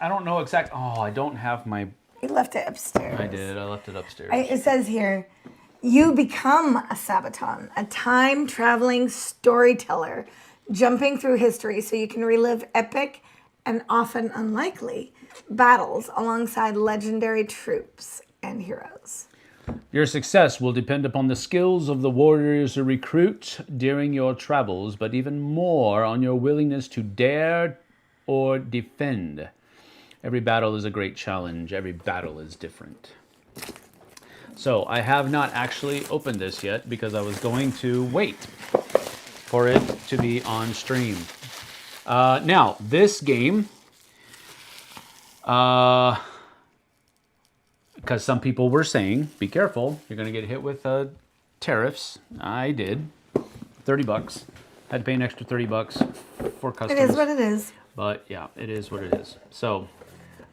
S1: don't know exact, oh, I don't have my...
S2: You left it upstairs.
S1: I did, I left it upstairs.
S2: It says here, you become a Sabaton, a time-traveling storyteller, jumping through history so you can relive epic and often unlikely battles alongside legendary troops and heroes.
S1: Your success will depend upon the skills of the warriors you recruit during your travels, but even more on your willingness to dare or defend. Every battle is a great challenge. Every battle is different. So I have not actually opened this yet because I was going to wait for it to be on stream. Now, this game, because some people were saying, be careful, you're going to get hit with tariffs. I did. $30. Had to pay an extra $30 for customs.
S2: It is what it is.
S1: But yeah, it is what it is. So,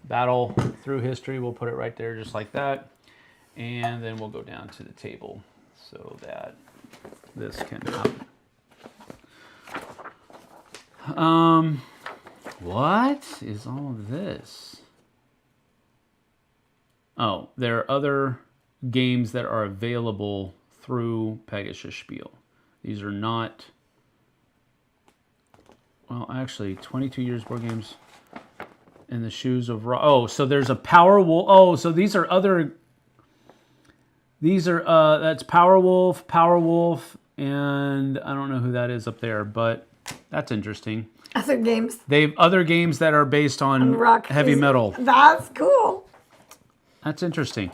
S1: Battle Through History, we'll put it right there just like that. And then we'll go down to the table so that this can happen. What is all of this? Oh, there are other games that are available through Pegasus Spiel. These are not... Well, actually, 22 years board games in the shoes of... Oh, so there's a Power Wolf... Oh, so these are other... These are... that's Power Wolf, and I don't know who that is up there, but that's interesting.
S2: Other games.
S1: They've other games that are based on
S2: rock
S1: heavy metal.
S2: That's cool.
S1: That's interesting.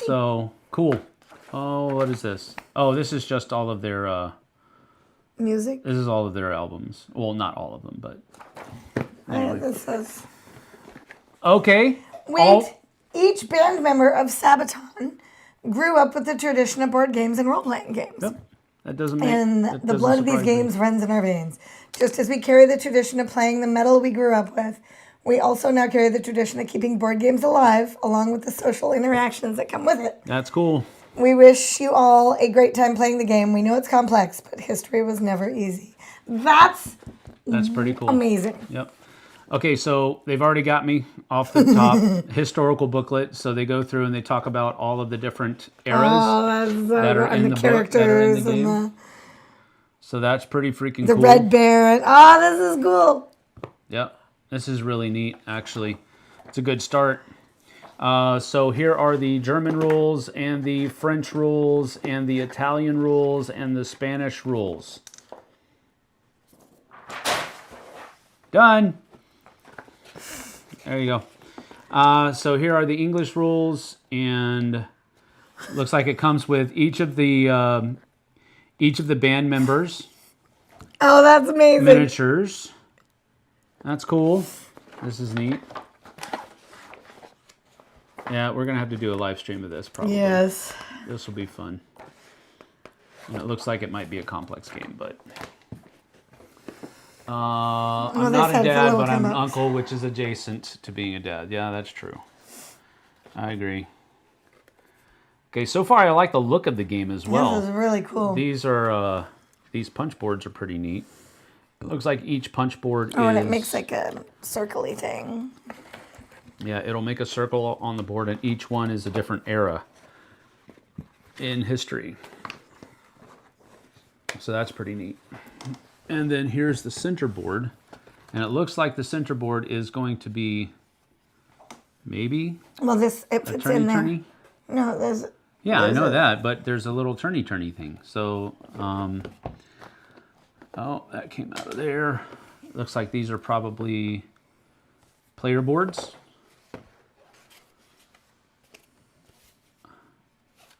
S1: So, cool. Oh, what is this? Oh, this is just all of their...
S2: Music?
S1: This is all of their albums. Well, not all of them, but...
S2: Anyway. This is...
S1: Okay.
S2: Wait. Each band member of Sabaton grew up with the tradition of board games and role-playing games.
S1: Yep. That doesn't make...
S2: And the blood of these games runs in our veins. Just as we carry the tradition of playing the metal we grew up with, we also now carry the tradition of keeping board games alive, along with the social interactions that come with it.
S1: That's cool.
S2: We wish you all a great time playing the game. We know it's complex, but history was never easy. That's
S1: pretty cool.
S2: amazing.
S1: Yep. Okay, so they've already got me off the top. Historical booklet. So they go through and they talk about all of the different eras that are in the book, that are in the game. So that's pretty freaking cool.
S2: The Red Baron. This is cool.
S1: Yep. This is really neat, actually. It's a good start. So here are the German rules and the French rules and the Italian rules and the Spanish rules. Done. There you go. So here are the English rules, and looks like it comes with each of the band members.
S2: Oh, that's amazing.
S1: Miniatures. That's cool. This is neat. Yeah, we're going to have to do a live stream of this probably.
S2: Yes.
S1: This will be fun. And it looks like it might be a complex game, but
S2: Well,
S1: I'm
S2: they
S1: not a
S2: said for
S1: dad,
S2: little
S1: but I'm an
S2: come-ups.
S1: uncle, which is adjacent to being a dad. Yeah, that's true. I agree. Okay, so far I like the look of the game as well.
S2: This is really cool.
S1: These punch boards are pretty neat. It looks like each punch board is...
S2: Oh, and it makes like a circle-y thing.
S1: Yeah, it'll make a circle on the board, and each one is a different era in history. So that's pretty neat. And then here's the center board. And it looks like the center board is going to be maybe
S2: Well, it
S1: a
S2: fits in there.
S1: turny-turny.
S2: No, there's...
S1: Yeah, I
S2: there's
S1: know
S2: a-
S1: that, but there's a little turny-turny thing. So, oh, that came out of there. Looks like these are probably player boards.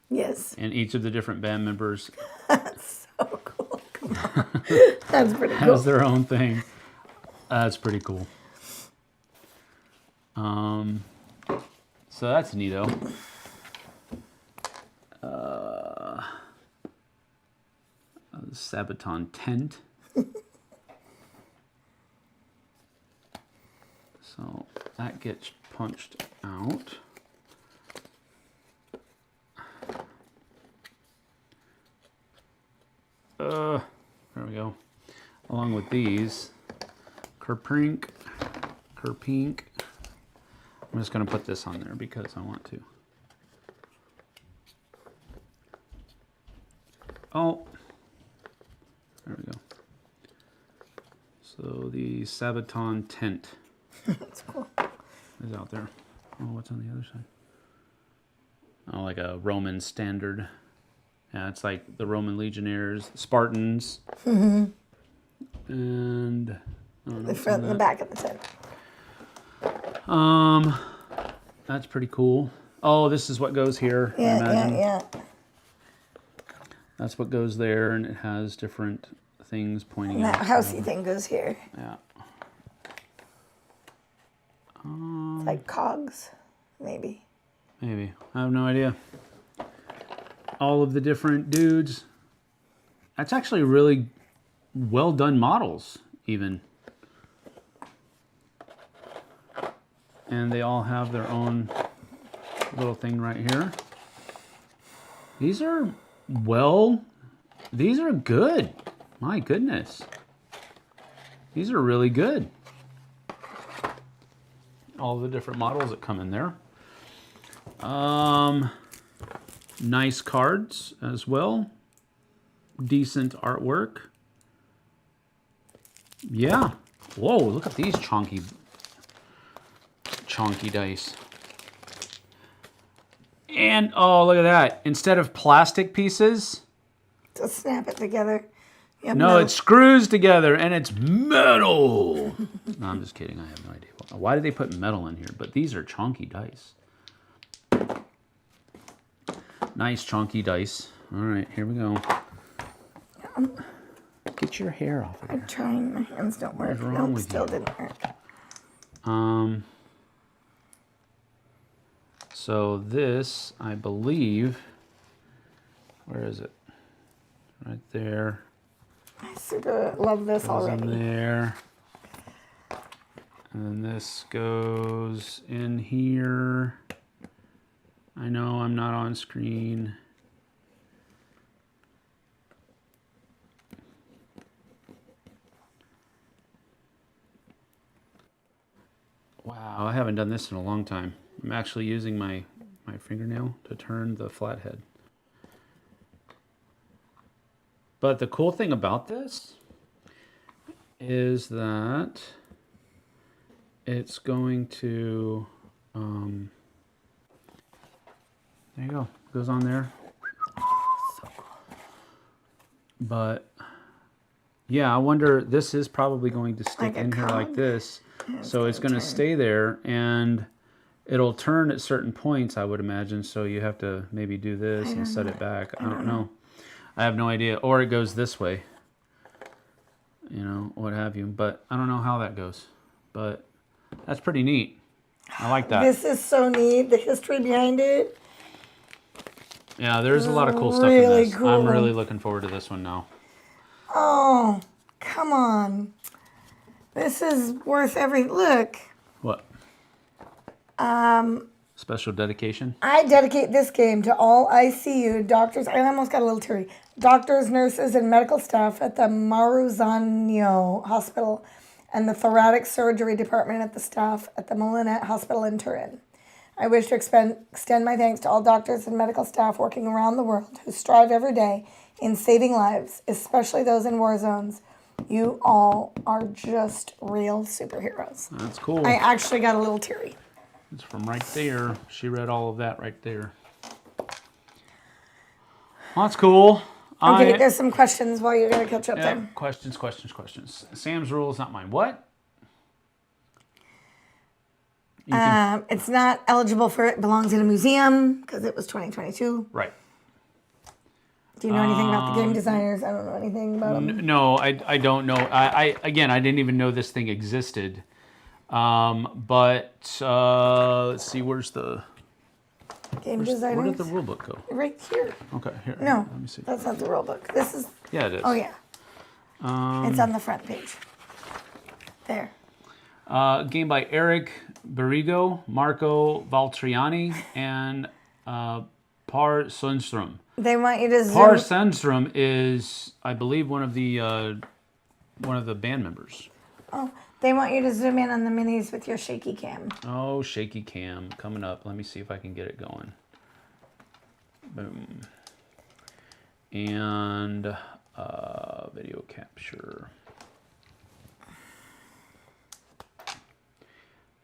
S2: Yes.
S1: And each of the different band members
S2: That's so cool. Come on. That's pretty cool.
S1: has their own thing. That's pretty cool. So that's neato. Sabaton tent. So that gets punched out. There we go. Along with these, Kerpink. I'm just going to put this on there because I want to. Oh, there we go. So the Sabaton tent
S2: That's cool.
S1: is out there. Oh, what's on the other side? Oh, like a Roman standard. Yeah, it's like the Roman legionnaires, Spartans, and I don't know
S2: The
S1: what's
S2: front
S1: on
S2: and the back of the tent.
S1: that. That's pretty cool. Oh, this is what goes here. I
S2: Yeah,
S1: imagine.
S2: yeah.
S1: That's what goes there, and it has different things pointing
S2: And
S1: out.
S2: that housey thing goes here.
S1: Yeah.
S2: It's like cogs, maybe.
S1: Maybe. I have no idea. All of the different dudes. That's actually really well done models, even. And they all have their own little thing right here. These are these are good. My goodness. These are really good. All the different models that come in there. Nice cards as well. Decent artwork. Yeah. Whoa, look at these chonky dice. And oh, look at that. Instead of plastic pieces,
S2: To snap it together. You have
S1: no,
S2: metal.
S1: it screws together and it's metal. No, I'm just kidding. I have no idea. Why did they put metal in here? But these are chonky dice. Nice chonky dice. All right, here we go. Get your hair off of
S2: I'm
S1: there.
S2: trying. My hands don't work.
S1: What's wrong
S2: Nope,
S1: with
S2: still
S1: you?
S2: didn't work.
S1: So this, I believe, where is it? Right there.
S2: I super love this
S1: Goes in
S2: already.
S1: there. And then this goes in here. I know I'm not on screen. Wow, I haven't done this in a long time. I'm actually using my fingernail to turn the flathead. But the cool thing about this is that it's going to, there you go, goes on there.
S2: So cool.
S1: But yeah, I wonder, this is probably going to stick
S2: Like a
S1: in here like
S2: cog?
S1: this.
S2: Yeah,
S1: So it's going to
S2: turn.
S1: stay there and it'll turn at certain points, I would imagine. So you have to maybe do this and set it back. I don't know. I have no idea. Or it goes this way, you know, what have you. But I don't know how that goes. But that's pretty neat. I like that.
S2: This is so neat. The history behind it.
S1: Yeah, there's a lot of cool stuff in
S2: Really
S1: this.
S2: cool.
S1: I'm really looking forward to this one now.
S2: Oh, come on. This is worth every look.
S1: What? Special dedication?
S2: I dedicate this game to all ICU doctors. I almost got a little teary. Doctors, nurses, and medical staff at the Maruzano Hospital and the thoracic surgery department at the staff at the Molinet Hospital in Turin. I wish to extend my thanks to all doctors and medical staff working around the world who strive every day in saving lives, especially those in war zones. You all are just real superheroes.
S1: That's cool.
S2: I actually got a little teary.
S1: It's from right there. She read all of that right there. Well, that's cool.
S2: Okay, there's some questions while you're going to catch up
S1: Yeah,
S2: there.
S1: questions. Sam's rule is not mine. What?
S2: It's not eligible for it belongs in a museum because it was 2022.
S1: Right.
S2: Do you know anything about the game designers? I don't know anything about them.
S1: No, I don't know. I didn't even know this thing existed. But let's see, where's the
S2: Game designers?
S1: where did the rule book go?
S2: Right here.
S1: Okay, here.
S2: No,
S1: Let me see.
S2: that's not the rule book. This is.
S1: Yeah, it is.
S2: Oh yeah. It's on the front page. There.
S1: Game by Eric Barrigo, Marco Valtriani, and Par Sundström.
S2: They want you to zoom.
S1: Par Sundström is, I believe, one of the band members.
S2: Oh, they want you to zoom in on the minis with your shaky cam.
S1: Oh, shaky cam coming up. Let me see if I can get it going. Boom. And video capture.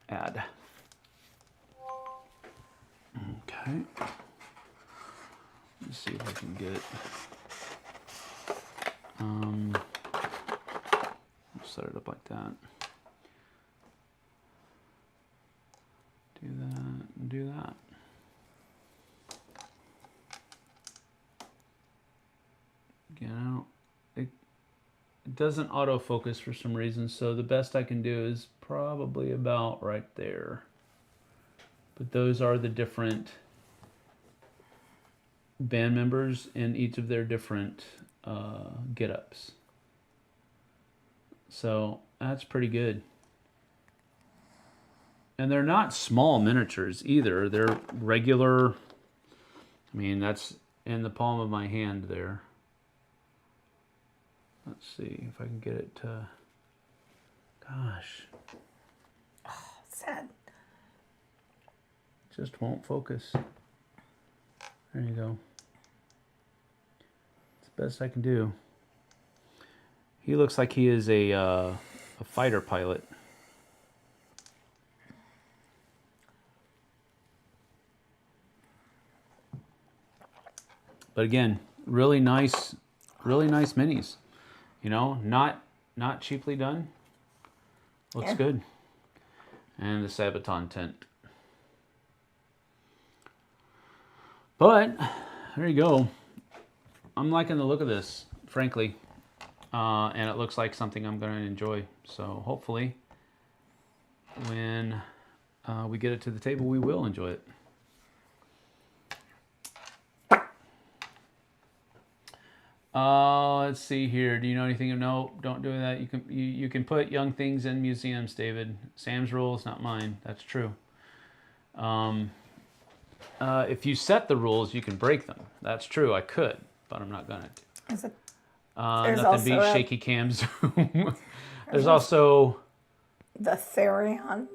S1: Add. Okay. Let's see if I can get it. Set it up like that. Do that and do that. Again, it doesn't autofocus for some reason, so the best I can do is probably about right there. But those are the different band members in each of their different get-ups. So that's pretty good. And they're not small miniatures either. They're regular. I mean, that's in the palm of my hand there. Let's see if I can get it to... Gosh.
S2: Sad.
S1: Just won't focus. There you go. It's the best I can do. He looks like he is a fighter pilot. But again, really nice minis. You know, not cheaply done. Looks
S2: Yeah.
S1: good. And the Sabaton tent. But there you go. I'm liking the look of this, frankly. And it looks like something I'm going to enjoy. So hopefully when we get it to the table, we will enjoy it. Let's see here. Do you know anything? No, don't do that. You can put young things in museums, David. Sam's rules, not mine. That's true. If you set the rules, you can break them. That's true. I could, but I'm not gonna.
S2: Is it?
S1: Nothing beats shaky cams. There's also
S2: the Therion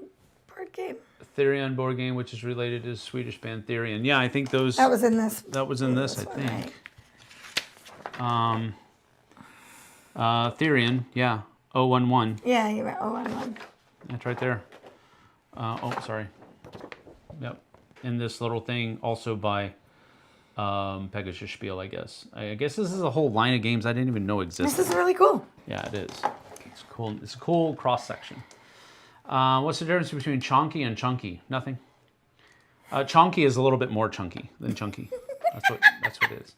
S2: board game.
S1: Therion board game, which is related to the Swedish band Therion. Yeah, I think those.
S2: That was in this.
S1: That was in this, I
S2: one,
S1: think.
S2: right?
S1: Therion, yeah, 011.
S2: Yeah, you went 011.
S1: That's right there. Oh, sorry. Yep. In this little thing, also by Pegasus Spiel, I guess. I guess this is a whole line of games I didn't even know existed.
S2: This is really cool.
S1: Yeah, it is. It's cool. It's a cool cross section. What's the difference between chonky and chunky? Nothing. Chonky is a little bit more chunky than chunky. That's what it is.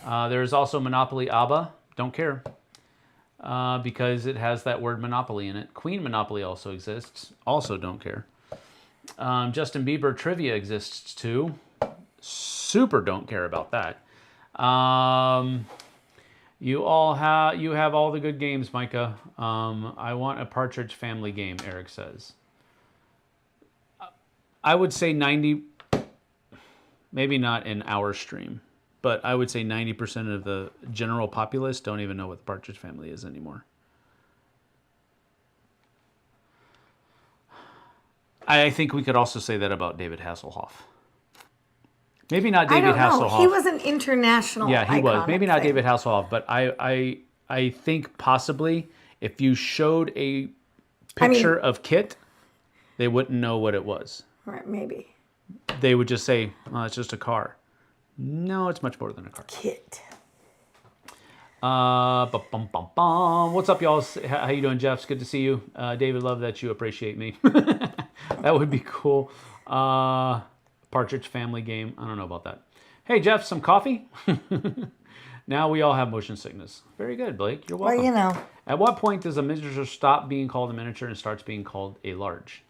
S1: There's also Monopoly ABBA. Don't care. Because it has that word Monopoly in it. Queen Monopoly also exists. Also don't care. Justin Bieber Trivia exists too. super don't care about that. You have all the good games, Micah. I want a Partridge Family game, Eric says. I would say 90, maybe not in our stream, but I would say 90% of the general populace don't even know what the Partridge Family is anymore. I think we could also say that about David Hasselhoff. Maybe not David Hasselhoff.
S2: He was an international
S1: Yeah, he was. Maybe not
S2: thing.
S1: David Hasselhoff, but I think possibly if you showed a picture of Kit, they wouldn't know what it was.
S2: Right, maybe.
S1: They would just say, "Oh, it's just a car." No, it's much more than a car.
S2: Kit.
S1: What's up, y'all? How you doing, Jeff? It's good to see you. David, love that you appreciate me. That would be cool. Partridge Family game. I don't know about that. Hey, Jeff, some coffee? Now we all have motion sickness. Very good, Blake. You're welcome.
S2: Well, you know.
S1: At what point does a miniature stop being called a miniature and starts being called a large?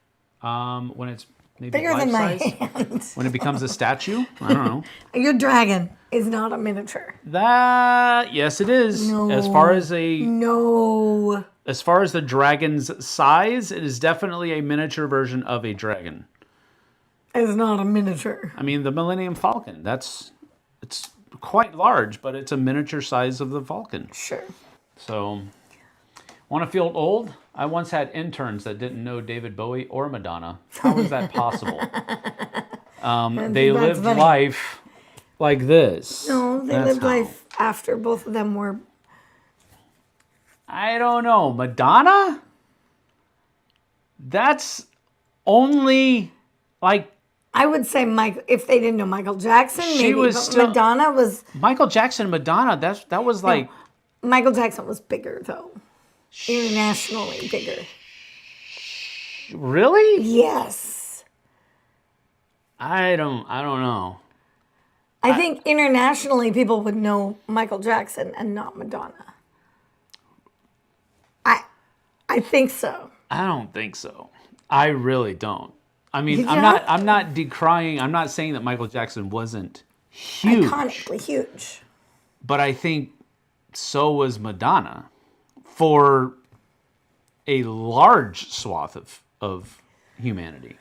S1: When it's maybe
S2: Bigger
S1: life
S2: than my
S1: size?
S2: hand.
S1: When it becomes a statue? I don't know.
S2: Your dragon is not a miniature.
S1: Yes, it is.
S2: No.
S1: As far as the dragon's size, it is definitely a miniature version of a dragon.
S2: It's not a miniature.
S1: I mean, the Millennium Falcon, it's quite large, but it's a miniature size of the Falcon.
S2: Sure.
S1: So, want to feel old? I once had interns that didn't know David Bowie or Madonna. How is that possible? They lived
S2: funny.
S1: life like this.
S2: No, they
S1: That's
S2: lived
S1: how.
S2: life after both of them were.
S1: I don't know. Madonna? That's only like...
S2: I would say if they didn't know Michael Jackson,
S1: She
S2: maybe.
S1: was
S2: But
S1: still-
S2: Madonna was.
S1: Michael Jackson, Madonna, that was like...
S2: Michael Jackson was bigger, though. Internationally bigger.
S1: Really?
S2: Yes.
S1: I don't know.
S2: I think internationally people would know Michael Jackson and not Madonna. I think so.
S1: I don't think so. I really don't. I mean,
S2: You
S1: I'm not decrying. I'm not saying that Michael Jackson wasn't huge,
S2: Iconically huge.
S1: but I think so was Madonna for a large swath of humanity.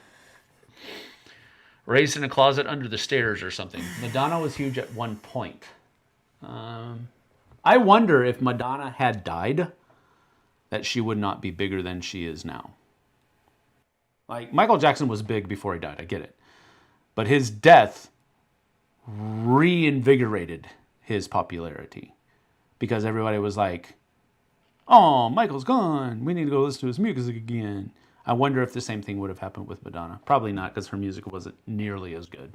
S1: Raised in a closet under the stairs or something. Madonna was huge at one point. I wonder if Madonna had died, that she would not be bigger than she is now. Like, Michael Jackson was big before he died, I get it. But his death reinvigorated his popularity. Because everybody was like, oh, Michael's gone. We need to go listen to his music again. I wonder if the same thing would have happened with Madonna. Probably not, because her music wasn't nearly as good,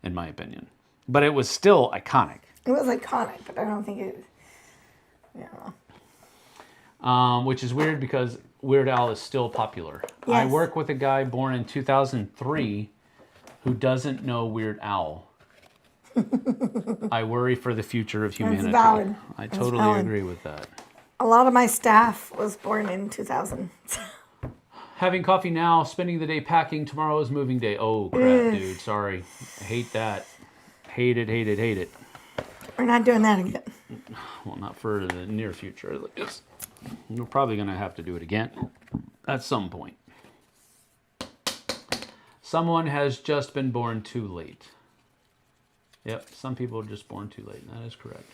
S1: in my opinion. But it was still iconic.
S2: It was iconic, but I don't think it. Yeah.
S1: Which is weird because Weird Al is still popular. I
S2: Yes.
S1: work with a guy born in 2003 who doesn't know Weird Al. I worry for the future of humanity.
S2: valid.
S1: I
S2: That's
S1: totally
S2: valid.
S1: agree with that.
S2: A lot of my staff was born in 2000.
S1: Having coffee now, spending the day packing. Tomorrow is moving day. Oh, crap, dude. Sorry. I hate that. Hate it, hate it, hate it.
S2: We're not doing that again.
S1: Well, not for the near future. We're probably going to have to do it again at some point. Someone has just been born too late. Yep, some people are just born too late. That is correct.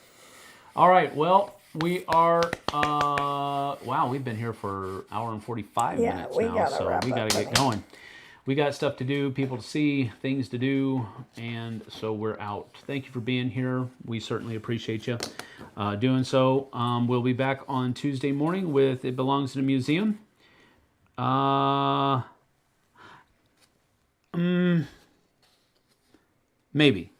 S1: All right, well, we are, wow, we've been here for an hour and 45
S2: Yeah,
S1: minutes
S2: we
S1: now,
S2: gotta
S1: so
S2: wrap
S1: we
S2: up,
S1: got to get
S2: buddy.
S1: going. We got stuff to do, people to see, things to do, and so we're out. Thank you for being here. We certainly appreciate you doing so. We'll be back on Tuesday morning with It Belongs in a Museum. Maybe.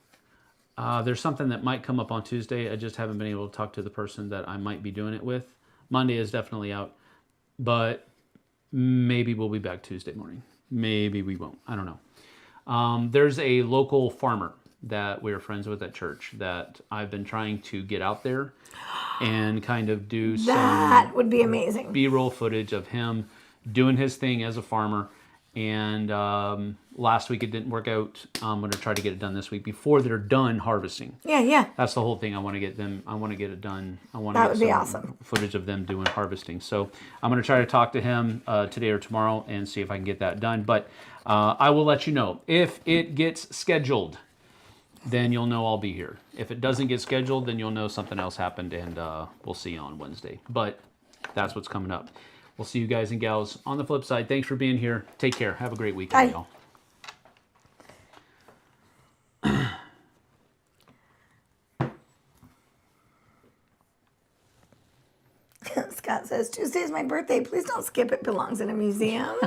S1: There's something that might come up on Tuesday. I just haven't been able to talk to the person that I might be doing it with. Monday is definitely out, but maybe we'll be back Tuesday morning. Maybe we won't. I don't know. There's a local farmer that we're friends with at church that I've been trying to get out there and kind of do some
S2: That would be amazing.
S1: B-roll footage of him doing his thing as a farmer And last week it didn't work out. I'm going to try to get it done this week before they're done harvesting.
S2: Yeah.
S1: That's the whole thing. I want to get it done. I want to
S2: That
S1: get
S2: would be
S1: some
S2: awesome.
S1: footage of them doing harvesting. So I'm going to try to talk to him today or tomorrow and see if I can get that done. But I will let you know. If it gets scheduled, then you'll know I'll be here. If it doesn't get scheduled, then you'll know something else happened, and we'll see you on Wednesday. But that's what's coming up. We'll see you guys and gals on the flip side. Thanks for being here. Take care. Have a great weekend, y'all.
S2: Scott says, Tuesday's my birthday. Please don't skip it. Belongs in a museum.